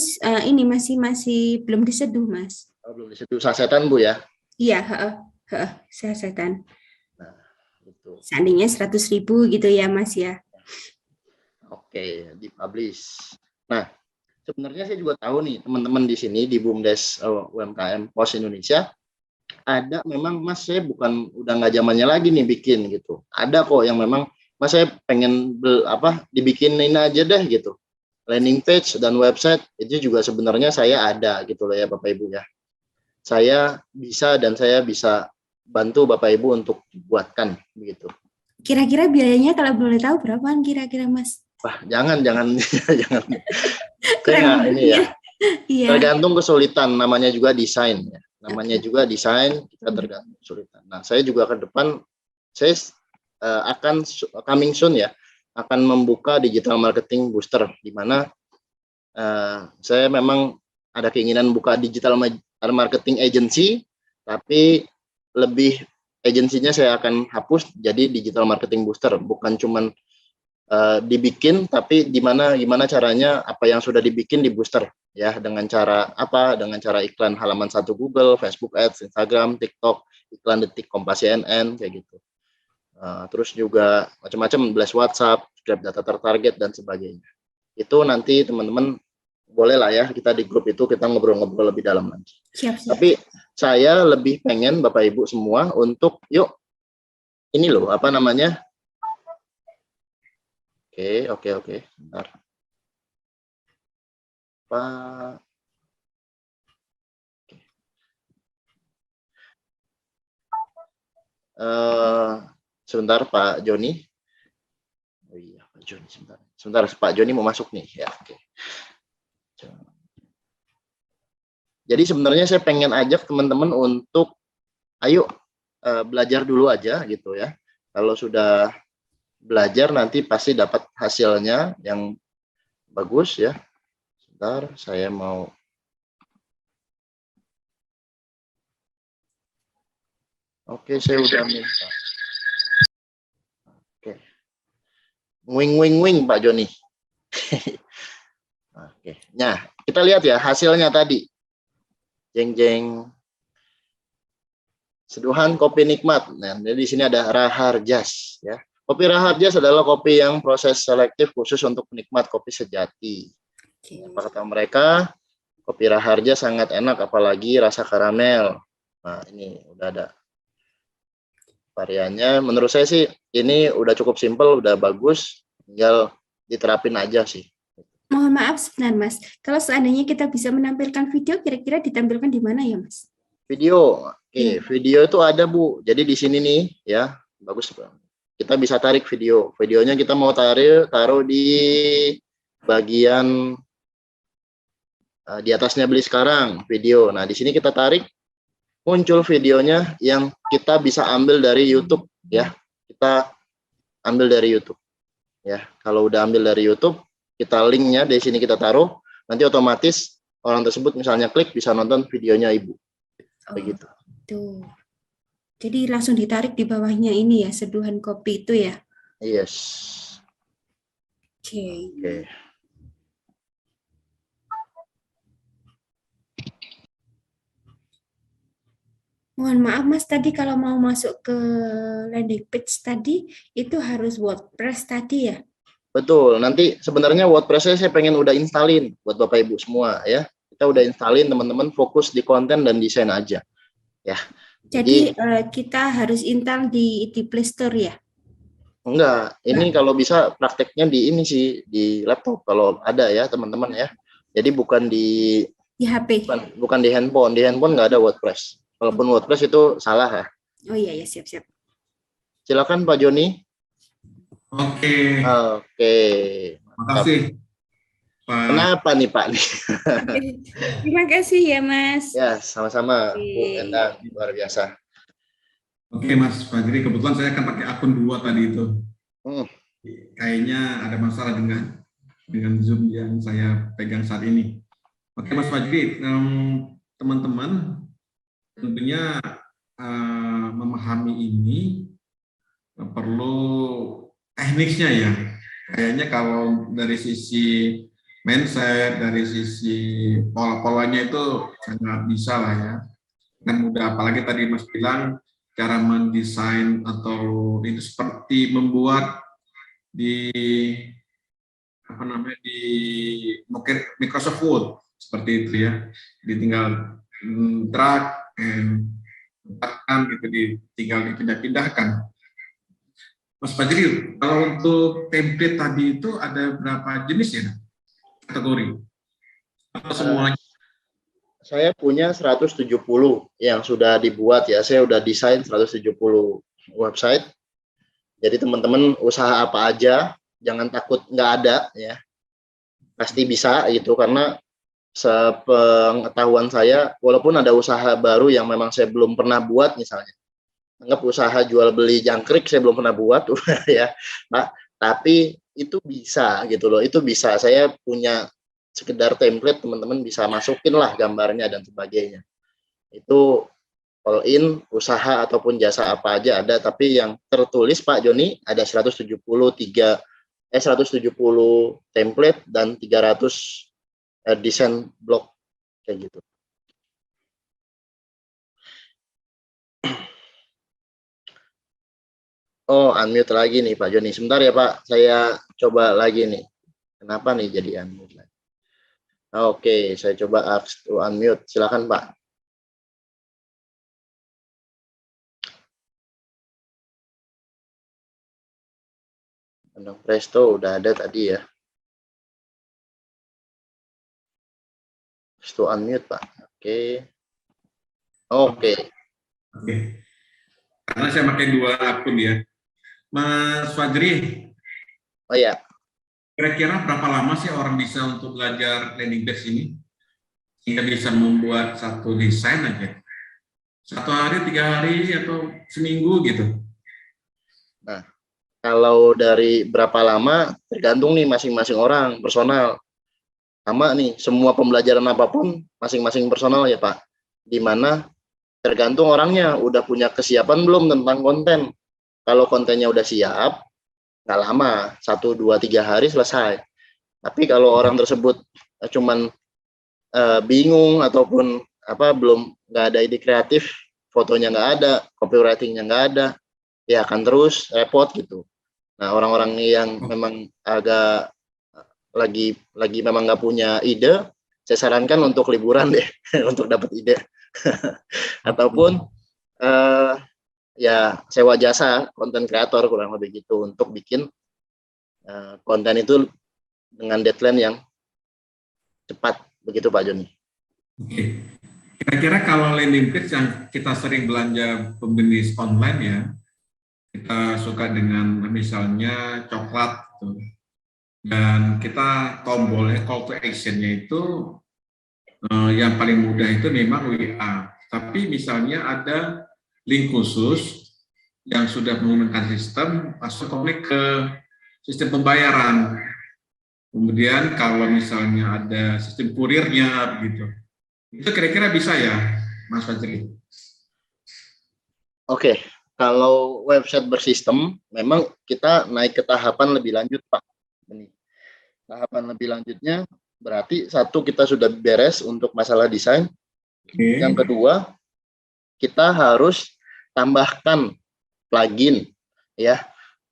ini masih belum diseduh, Mas. Oh, belum diseduh sasetan, Bu ya? Iya, sasetan. Nah, itu. Seandainya 100.000 gitu ya, Mas ya. Oke, dipublish. Nah, sebenarnya saya juga tahu nih teman-teman di sini di BUMDes UMKM Pos Indonesia ada memang Mas saya udah nggak zamannya lagi nih bikin gitu. Ada kok yang memang Mas saya pengen dibikinin aja deh gitu. Landing page dan website itu juga sebenarnya saya ada gitu loh ya Bapak Ibu ya. Saya bisa dan saya bisa bantu Bapak Ibu untuk dibuatkan begitu. Kira-kira biayanya kalau boleh tahu berapaan kira-kira, Mas? Wah, jangan jangan. Kurang ini ya. Iya. Tergantung kesulitan, namanya juga desain ya. Namanya juga desain, kita tergantung kesulitan. Nah, saya juga ke depan saya akan coming soon ya, akan membuka digital marketing booster di mana saya memang ada keinginan buka digital marketing agency, tapi lebih agensinya saya akan hapus jadi digital marketing booster, bukan cuman dibikin tapi gimana caranya apa yang sudah dibikin di booster ya, dengan cara iklan halaman 1 Google, Facebook Ads, Instagram, TikTok, iklan detik Kompas CNN kayak gitu. Terus juga macam-macam blast WhatsApp, grab data tertarget dan sebagainya. Itu nanti teman-teman boleh lah ya kita di grup itu kita ngobrol-ngobrol lebih dalam lagi. Siap. Tapi saya lebih pengen Bapak Ibu semua untuk yuk ini loh Oke. Bentar. Pak. Sebentar Pak Joni. Oh iya Pak Joni sebentar Pak Joni mau masuk nih ya. Oke. Jadi sebenarnya saya pengen ajak teman-teman untuk ayo belajar dulu aja gitu ya. Kalau sudah belajar nanti pasti dapat hasilnya yang bagus ya. Sebentar saya mau Oke, saya udah minta. Oke. Wing Pak Joni. Oke. Nah, kita lihat ya hasilnya tadi. Jeng. Seduhan kopi nikmat. Nah, jadi di sini ada Raharjas ya. Kopi Raharjas adalah kopi yang proses selektif khusus untuk penikmat kopi sejati. Apa kata mereka? Kopi Raharjas sangat enak apalagi rasa karamel. Nah, ini udah ada variannya. Menurut saya sih ini udah cukup simpel, udah bagus, tinggal diterapin aja sih. Mohon maaf sebentar Mas, kalau seandainya kita bisa menampilkan video, kira-kira ditampilkan di mana ya Mas? Video, video itu ada Bu. Jadi di sini nih ya, bagus. Kita bisa tarik videonya kita mau taruh di bagian di atasnya beli sekarang, video. Nah, di sini kita tarik, muncul videonya yang kita bisa ambil dari YouTube ya. Kita ambil dari YouTube ya. Kalau udah ambil dari YouTube, kita linknya di sini kita taruh, nanti otomatis orang tersebut misalnya klik bisa nonton videonya Ibu. Begitu. Tuh. Jadi langsung ditarik di bawahnya ini ya, seduhan kopi itu ya. Yes. Oke. Oke. Mohon maaf Mas, tadi kalau mau masuk ke landing page tadi, itu harus WordPress tadi ya? Betul. Nanti sebenarnya WordPress-nya saya pengen udah installin buat Bapak Ibu semua ya. Kita udah installin, teman-teman fokus di konten dan desain aja. Ya. Jadi kita harus install di Play Store ya? Enggak, ini kalau bisa prakteknya di ini sih, di laptop kalau ada ya teman-teman ya. Jadi bukan di HP? bukan di handphone. Di handphone nggak ada WordPress. Walaupun WordPress itu salah ya. Oh iya ya, siap-siap. Silakan Pak Joni. Oke. Oke. Makasih. Pak. Kenapa nih Pak? Terima kasih ya Mas. Ya, sama-sama. Bu Oke. Endang, luar biasa. Oke Mas Fajri, kebetulan saya akan pakai akun 2 tadi itu. Kayaknya ada masalah dengan Zoom yang saya pegang saat ini. Oke Mas Fajri, teman-teman tentunya memahami ini perlu tekniknya ya. Kayaknya kalau dari sisi mindset, dari sisi pola-polanya itu sangat bisa lah ya. Dengan mudah, apalagi tadi Mas bilang cara mendesain atau itu seperti membuat di di Microsoft Word seperti itu ya. Ditinggal drag gitu, tinggal dipindah-pindahkan. Mas Fajri, kalau untuk template tadi itu ada berapa jenis ya kategori? Atau semuanya? Saya punya 170 yang sudah dibuat ya. Saya udah desain 170 website. Jadi teman-teman usaha apa aja, jangan takut nggak ada ya. Pasti bisa gitu, karena sepengetahuan saya, walaupun ada usaha baru yang memang saya belum pernah buat misalnya. Anggap usaha jual beli jangkrik saya belum pernah buat ya, Pak. Tapi itu bisa gitu loh. Itu bisa. Saya punya sekedar template, teman-teman bisa masukin lah gambarnya dan sebagainya. Itu all in, usaha ataupun jasa apa aja ada, tapi yang tertulis Pak Joni ada 170 template dan 300 desain blog kayak gitu. Oh, unmute lagi nih Pak Joni. Sebentar ya Pak, saya coba lagi nih. Kenapa nih jadi unmute lagi? Oke, saya coba ask to unmute. Silakan Pak. Undang Presto udah ada tadi ya. Ask to unmute Pak. Oke. Oke. Oke. Karena saya pakai 2 akun ya. Mas Fajri. Oh ya. Kira-kira berapa lama sih orang bisa untuk belajar landing page ini? Hingga bisa membuat satu desain aja. 1 hari, 3 hari, atau seminggu gitu? Nah, kalau dari berapa lama, tergantung nih masing-masing orang, personal. Sama nih, semua pembelajaran apapun, masing-masing personal ya Pak. Dimana tergantung orangnya, udah punya kesiapan belum tentang konten. Kalau kontennya udah siap, nggak lama, 1, 2, 3 hari selesai. Tapi kalau orang tersebut cuman bingung ataupun belum nggak ada ide kreatif, fotonya nggak ada, copywritingnya nggak ada, ya akan terus repot gitu. Nah, orang-orang yang memang agak lagi memang nggak punya ide, saya sarankan untuk liburan deh untuk dapat ide. Ataupun ya sewa jasa konten kreator kurang lebih gitu untuk bikin konten itu dengan deadline yang cepat, begitu Pak Joni. Oke. Kira-kira kalau landing page yang kita sering belanja pembisnis online ya, kita suka dengan misalnya coklat gitu. Dan kita tombolnya call to action-nya itu yang paling mudah itu memang WA. Tapi misalnya ada link khusus yang sudah menggunakan sistem, langsung connect ke sistem pembayaran. Kemudian kalau misalnya ada sistem kurirnya begitu. Itu kira-kira bisa ya, Mas Fajri? Oke, kalau website bersistem, memang kita naik ke tahapan lebih lanjut, Pak. Ini. Tahapan lebih lanjutnya berarti satu, kita sudah beres untuk masalah desain. Oke. Yang kedua, kita harus tambahkan plugin ya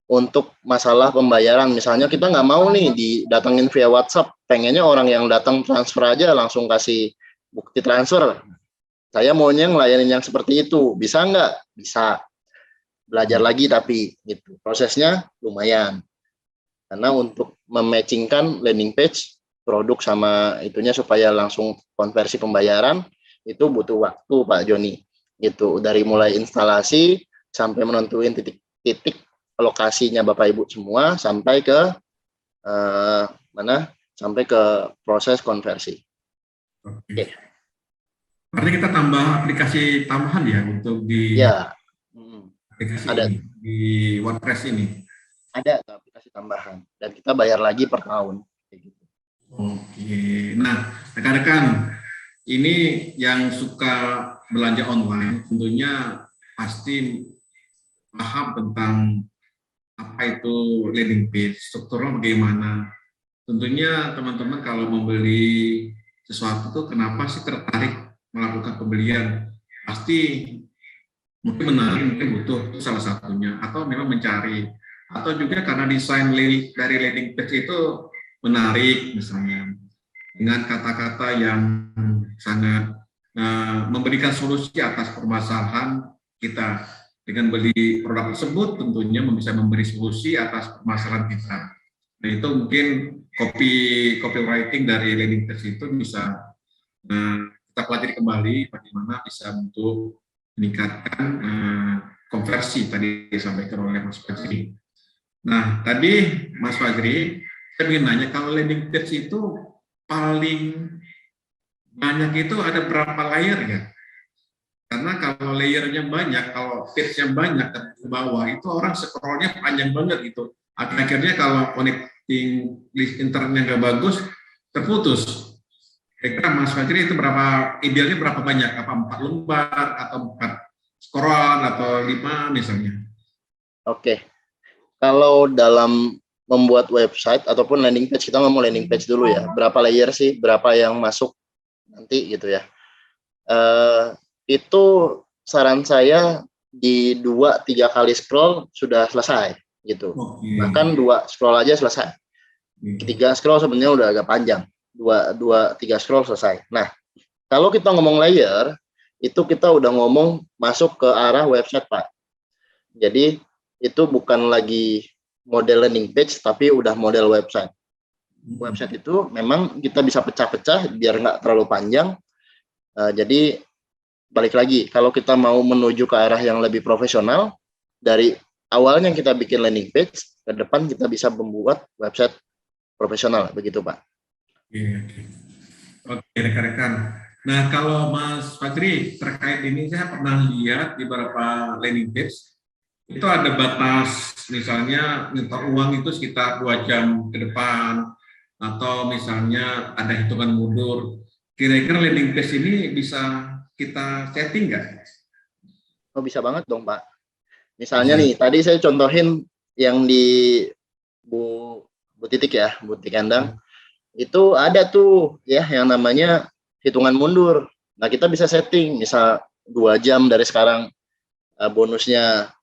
untuk masalah pembayaran. Misalnya kita nggak mau nih didatengin via WhatsApp, pengennya orang yang datang transfer aja langsung kasih bukti transfer. Saya maunya ngelayanin yang seperti itu. Bisa nggak? Bisa. Belajar lagi tapi gitu. Prosesnya lumayan. Karena untuk mematchingkan landing page produk sama itunya supaya langsung konversi pembayaran itu butuh waktu, Pak Joni. Gitu. Dari mulai instalasi sampai menentuin titik-titik lokasinya Bapak Ibu semua sampai ke sampai ke proses konversi. Oke. Berarti kita tambah aplikasi tambahan ya untuk di aplikasi ada ini, di WordPress ini. Ada aplikasi tambahan dan kita bayar lagi per tahun. Oke. Nah, rekan-rekan, ini yang suka belanja online tentunya pasti paham tentang apa itu landing page, strukturnya bagaimana. Tentunya teman-teman kalau membeli sesuatu tuh kenapa sih tertarik melakukan pembelian? Pasti mungkin menarik, mungkin butuh, itu salah satunya. Atau memang mencari. Atau juga karena desain dari landing page itu menarik misalnya. Dengan kata-kata yang sangat memberikan solusi atas permasalahan kita. Dengan beli produk tersebut tentunya bisa memberi solusi atas permasalahan kita. Nah itu mungkin copywriting dari landing page itu bisa kita pelajari kembali bagaimana bisa untuk meningkatkan konversi tadi disampaikan oleh Mas Fajri. Nah tadi Mas Fajri, saya ingin nanya kalau landing page itu paling banyak itu ada berapa layer ya? Karena kalau layernya banyak, kalau page-nya banyak ke bawah, itu orang scroll-nya panjang banget gitu. Akhirnya kalau connecting list internetnya nggak bagus, terputus. Kira-kira Mas Fajri itu idealnya berapa banyak? Apa 4 lembar, atau 4 scroll, atau 5 misalnya? Oke. Kalau dalam membuat website ataupun landing page, kita ngomong landing page dulu ya. Berapa layer sih? Berapa yang masuk nanti gitu ya. Itu saran saya di 2-3 kali scroll sudah selesai gitu. Bahkan 2 scroll aja selesai. 3 scroll sebenarnya udah agak panjang. 2-3 scroll selesai. Nah, kalau kita ngomong layer, itu kita udah ngomong masuk ke arah website, Pak. Jadi itu bukan lagi model landing page, tapi udah model website. Website itu memang kita bisa pecah-pecah biar nggak terlalu panjang. Jadi balik lagi, kalau kita mau menuju ke arah yang lebih profesional, dari awalnya kita bikin landing page, ke depan kita bisa membuat website profesional, begitu Pak. Oke, rekan-rekan. Nah, kalau Mas Fajri, terkait ini saya pernah lihat di beberapa landing page, itu ada batas, misalnya nyetor uang itu sekitar 2 jam ke depan, atau misalnya ada hitungan mundur. Kira-kira landing page ini bisa kita setting nggak? Oh, bisa banget dong, Pak. Misalnya nih, tadi saya contohin yang di Bu Titik ya, Bu Titik Endang, itu ada tuh ya yang namanya hitungan mundur. Nah, kita bisa setting, misal 2 jam dari sekarang bonusnya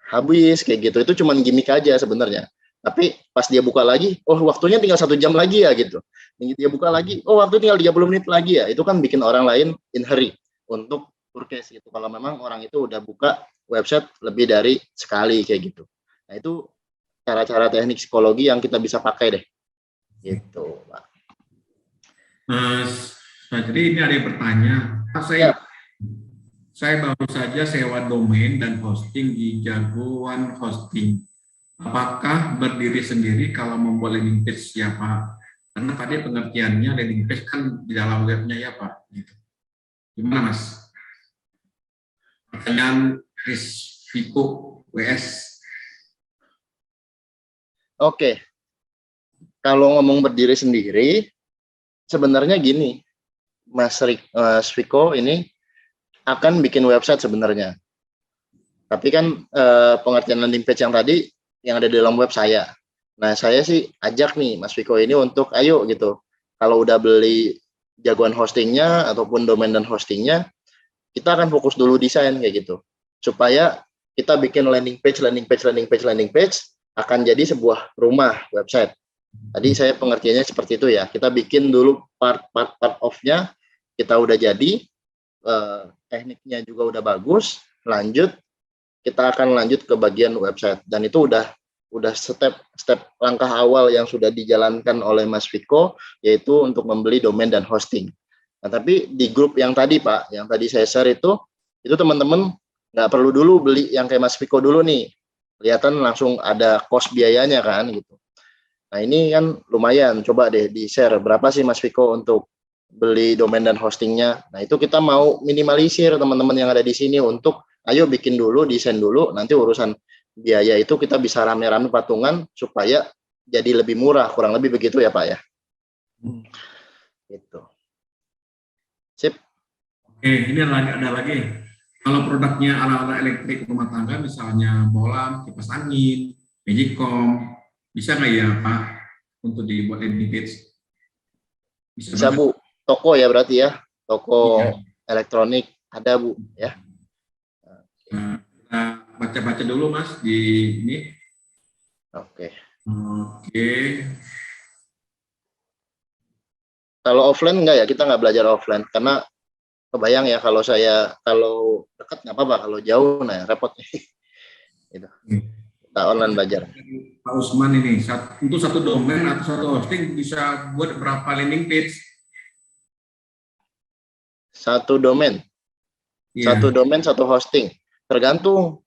habis, kayak gitu. Itu cuma gimmick aja sebenarnya. Tapi pas dia buka lagi, oh waktunya tinggal 1 jam lagi ya gitu. Dia buka lagi, oh waktu tinggal 30 menit lagi ya. Itu kan bikin orang lain in hurry untuk purchase gitu. Kalau memang orang itu udah buka website lebih dari sekali kayak gitu. Nah itu cara-cara teknik psikologi yang kita bisa pakai deh. Gitu, Pak. Mas Fajri, ini ada yang bertanya. Saya baru saja sewa domain dan hosting di Jagoan Hosting. apakah berdiri sendiri kalau membuat landing page ya Pak? Karena tadi pengertiannya landing page kan di dalam webnya ya Pak. Gitu. Gimana Mas? Pertanyaan Viko WS. Oke, kalau ngomong berdiri sendiri, sebenarnya gini, Mas Viko ini akan bikin website sebenarnya. Tapi kan pengertian landing page yang tadi yang ada di dalam web saya. Nah, saya sih ajak nih Mas Viko ini untuk ayo gitu. Kalau udah beli jagoan hostingnya ataupun domain dan hostingnya, kita akan fokus dulu desain kayak gitu. Supaya kita bikin landing page akan jadi sebuah rumah website. Tadi saya pengertiannya seperti itu ya. Kita bikin dulu part of-nya, kita udah jadi, tekniknya juga udah bagus, lanjut kita akan lanjut ke bagian website, dan itu udah step langkah awal yang sudah dijalankan oleh Mas Viko, yaitu untuk membeli domain dan hosting. Nah, tapi di grup yang tadi Pak, yang tadi saya share itu teman-teman nggak perlu dulu beli yang kayak Mas Viko dulu nih, kelihatan langsung ada cost biayanya kan gitu. Nah, ini kan lumayan, coba deh di share berapa sih Mas Viko untuk beli domain dan hostingnya. Nah, itu kita mau minimalisir teman-teman yang ada di sini untuk ayo bikin dulu, desain dulu, nanti urusan biaya itu kita bisa rame-rame patungan supaya jadi lebih murah, kurang lebih begitu ya Pak ya. Gitu. Sip. Oke, ini ada lagi. Kalau produknya alat-alat elektrik rumah tangga, misalnya bolam, kipas angin, magicom, bisa nggak ya Pak untuk dibuat landing page? Bisa Bu, toko ya berarti ya, toko elektronik ada Bu ya. Nah, kita baca-baca dulu Mas di ini. Oke. Kalau offline enggak ya, kita nggak belajar offline karena kebayang ya kalau dekat nggak apa-apa, kalau jauh nah repot. Gitu. Kita online belajar. Pak Usman ini, untuk satu domain atau satu hosting bisa buat berapa landing page? Satu domain, satu hosting. Tergantung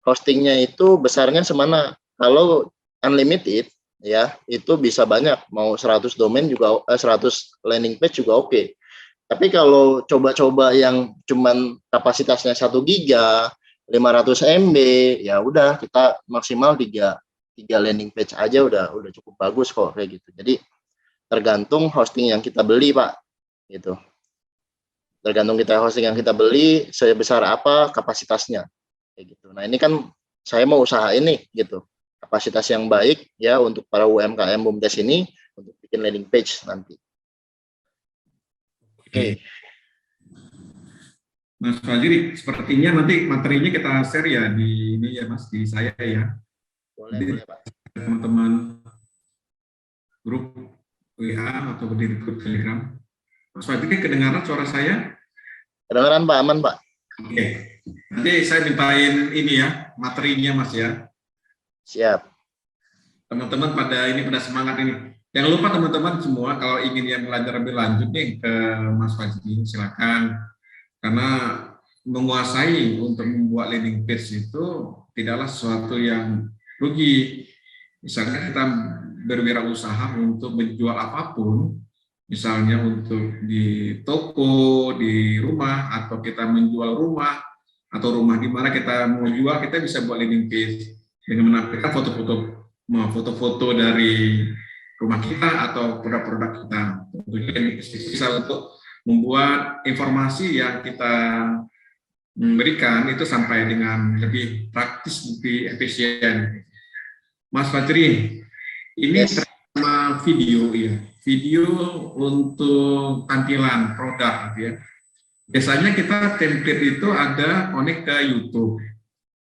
hostingnya itu besarnya semana. Kalau unlimited ya itu bisa banyak, mau 100 domain juga 100 landing page juga oke. Tapi kalau coba-coba yang cuman kapasitasnya 1 giga, 500 MB, ya udah kita maksimal 3 landing page aja udah cukup bagus kok kayak gitu. Jadi tergantung hosting yang kita beli Pak, gitu. Tergantung hosting yang kita beli sebesar apa kapasitasnya kayak gitu. Nah, ini kan saya mau usaha ini gitu. Kapasitas yang baik ya untuk para UMKM BUMDes ini untuk bikin landing page nanti. Oke. Mas Fajri, sepertinya nanti materinya kita share ya di ini ya Mas, di saya ya. Boleh Pak. Teman-teman grup WA atau di grup Telegram. Mas Fajri, kedengaran suara saya? Kedengaran Pak, aman Pak. Oke. Nanti saya mintain ini ya, materinya Mas ya. Siap. Teman-teman pada semangat ini. Jangan lupa teman-teman semua kalau ingin yang belajar lebih lanjut nih ke Mas Fajri, silakan. Karena menguasai untuk membuat landing page itu tidaklah sesuatu yang rugi. Misalnya kita berwirausaha untuk menjual apapun, misalnya untuk di toko, di rumah, atau kita menjual rumah, atau rumah di mana kita mau jual, kita bisa buat landing page dengan menampilkan foto-foto dari rumah kita atau produk-produk kita. Tentunya bisa untuk membuat informasi yang kita memberikan itu sampai dengan lebih praktis, lebih efisien. Mas Fajri, ini terutama video ya. Video untuk tampilan produk gitu ya. Biasanya kita template itu ada connect ke YouTube.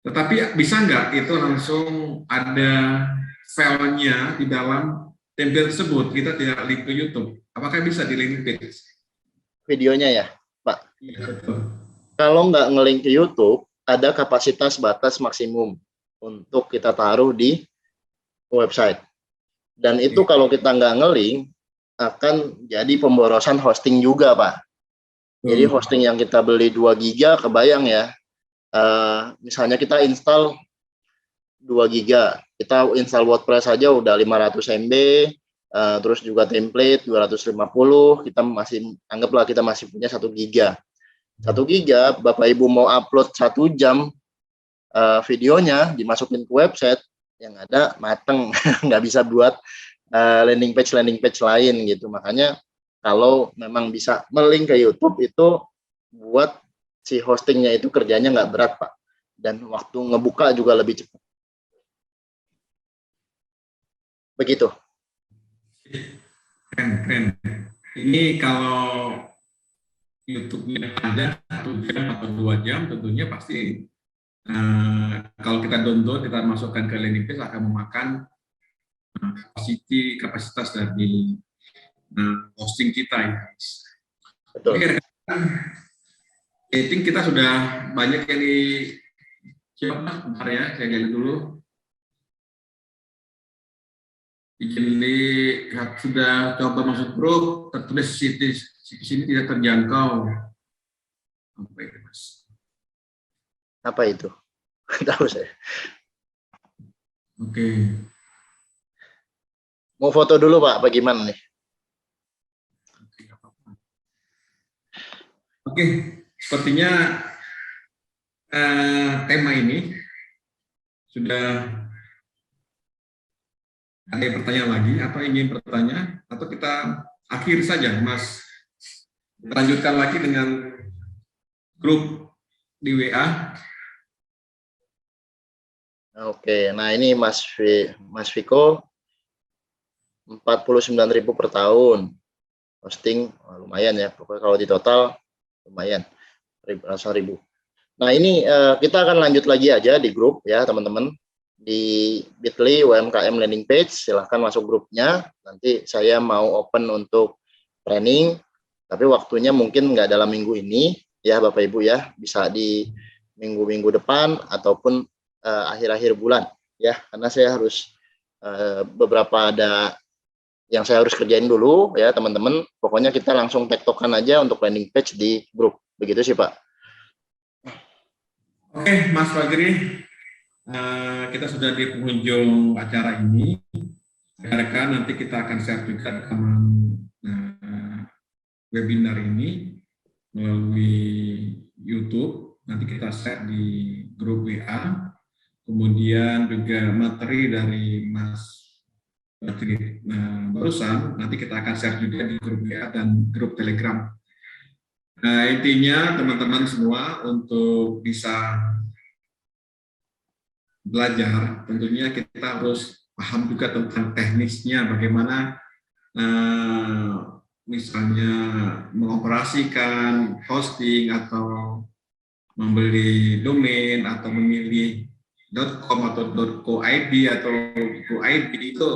Tetapi bisa nggak itu langsung ada filenya di dalam template tersebut, kita tidak link ke YouTube. Apakah bisa di landing page? Videonya ya, Pak? Iya, betul. Kalau nggak ngelink ke YouTube, ada kapasitas batas maksimum untuk kita taruh di website. Dan itu kalau kita nggak ngelink, akan jadi pemborosan hosting juga, Pak. Jadi hosting yang kita beli 2 giga, kebayang ya, misalnya kita install 2 giga. Kita install WordPress aja udah 500 MB, terus juga template 250, kita masih anggaplah kita masih punya 1 giga. 1 giga, Bapak Ibu mau upload 1 jam videonya dimasukin ke website, yang ada mateng, nggak bisa buat landing page lain gitu. Makanya kalau memang bisa melink ke YouTube itu buat si hostingnya itu kerjanya nggak berat, Pak, dan waktu ngebuka juga lebih cepat. Begitu. Keren. Ini kalau YouTube-nya ada 1 jam atau 2 jam, tentunya pasti kalau kita download, kita masukkan ke landing page akan memakan kapasitas dari hosting kita ya. Betul. Oke, I think kita sudah banyak yang siapa? Bentar ya, saya lihat dulu. Ini sudah coba masuk grup, tertulis sini tidak terjangkau. Apa itu, Mas? Apa itu? Tahu saya. Oke. Mau foto dulu, Pak, apa gimana nih? Oke, sepertinya tema ini sudah ada yang bertanya lagi atau ingin bertanya, atau kita akhir saja, Mas. Lanjutkan lagi dengan grup di WA. Oke, nah ini Mas Viko 49.000 per tahun. Hosting lumayan ya, pokoknya kalau di total lumayan, ratusan ribu. Nah ini kita akan lanjut lagi aja di grup ya teman-teman, di Bitly UMKM landing page, silahkan masuk grupnya. Nanti saya mau open untuk training, tapi waktunya mungkin nggak dalam minggu ini ya Bapak Ibu ya, bisa di minggu-minggu depan ataupun akhir-akhir bulan ya, karena saya harus beberapa ada yang saya harus kerjain dulu ya teman-teman. Pokoknya kita langsung tektokan aja untuk landing page di grup, begitu sih Pak. Oke, Mas Fajri, kita sudah di penghujung acara ini. Rekan nanti kita akan share juga rekaman webinar ini melalui YouTube. Nanti kita share di grup WA. Kemudian juga materi dari Mas Fajri barusan nanti kita akan share juga di grup WA dan grup Telegram. Nah, intinya teman-teman semua untuk bisa belajar, tentunya kita harus paham juga tentang teknisnya, bagaimana misalnya mengoperasikan hosting atau membeli domain atau memilih .com atau .co.id atau .go.id, itu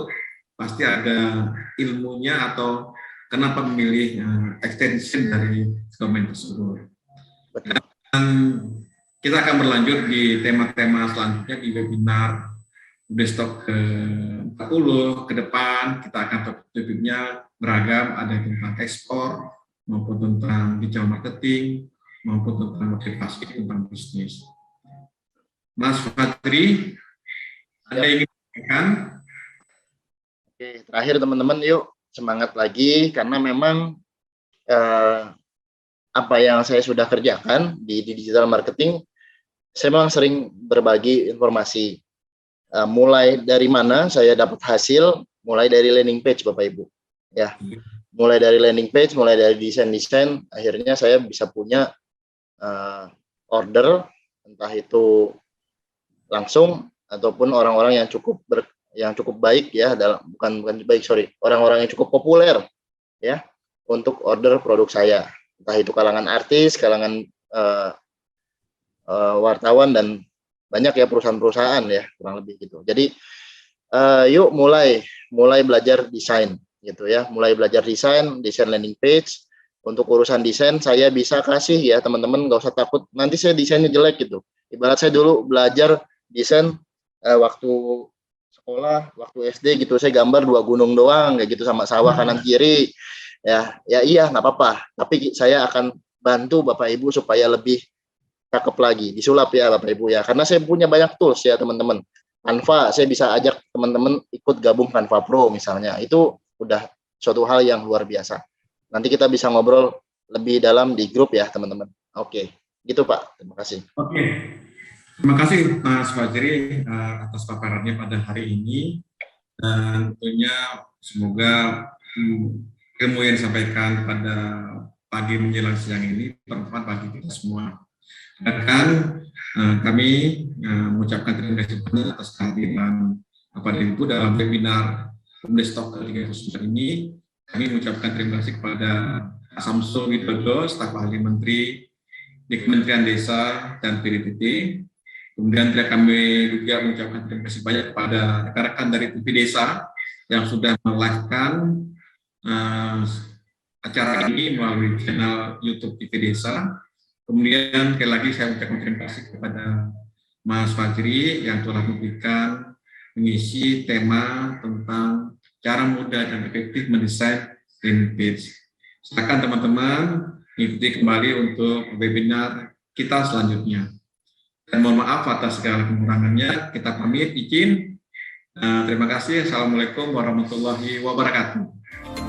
pasti ada ilmunya atau kenapa memilih extension dari domain tersebut. Dan kita akan berlanjut di tema-tema selanjutnya di webinar desktop ke-40 ke depan. Kita akan topik-topiknya beragam, ada tentang ekspor maupun tentang digital marketing maupun tentang motivasi tentang bisnis. Mas Fajri, ada yang ingin disampaikan? Oke, terakhir teman-teman, yuk semangat lagi, karena memang apa yang saya sudah kerjakan di digital marketing, saya memang sering berbagi informasi. Mulai dari mana saya dapat hasil, mulai dari landing page Bapak Ibu. Ya, mulai dari landing page, mulai dari desain-desain, akhirnya saya bisa punya order, entah itu langsung ataupun orang-orang yang cukup baik ya, bukan baik, orang-orang yang cukup populer ya untuk order produk saya, entah itu kalangan artis, kalangan wartawan, dan banyak ya perusahaan-perusahaan ya, kurang lebih gitu. Jadi yuk mulai belajar desain gitu ya, mulai belajar desain landing page. Untuk urusan desain saya bisa kasih ya teman-teman, nggak usah takut nanti saya desainnya jelek gitu. Ibarat saya dulu belajar desain waktu sekolah, waktu SD gitu, saya gambar 2 gunung doang kayak gitu sama sawah kanan kiri ya iya nggak apa-apa, tapi saya akan bantu Bapak Ibu supaya lebih cakep lagi, disulap ya Bapak Ibu ya, karena saya punya banyak tools ya teman-teman. Canva, saya bisa ajak teman-teman ikut gabung Canva Pro misalnya. Itu udah suatu hal yang luar biasa. Nanti kita bisa ngobrol lebih dalam di grup ya teman-teman. Oke, gitu Pak. Terima kasih. Oke, terima kasih Mas Fajri atas paparannya pada hari ini. Dan tentunya semoga ilmu yang disampaikan pada pagi menjelang siang ini bermanfaat bagi kita semua. Dan kami mengucapkan terima kasih banyak atas kehadiran Bapak Ibu dalam webinar BUMDes Talk ke-39 ini. Kami mengucapkan terima kasih kepada Pak Samsul Widodo, staf ahli Menteri di Kementerian Desa dan PDTT. Kemudian kami juga mengucapkan terima kasih banyak kepada rekan-rekan dari TV Desa yang sudah melive-kan acara ini melalui channel YouTube TV Desa. Kemudian sekali lagi saya ucapkan terima kasih kepada Mas Fajri yang telah mengisi tema tentang cara mudah dan efektif mendesain landing page. Silakan teman-teman ikuti kembali untuk webinar kita selanjutnya. Dan mohon maaf atas segala kekurangannya. Kita pamit izin. Terima kasih. Assalamualaikum warahmatullahi wabarakatuh.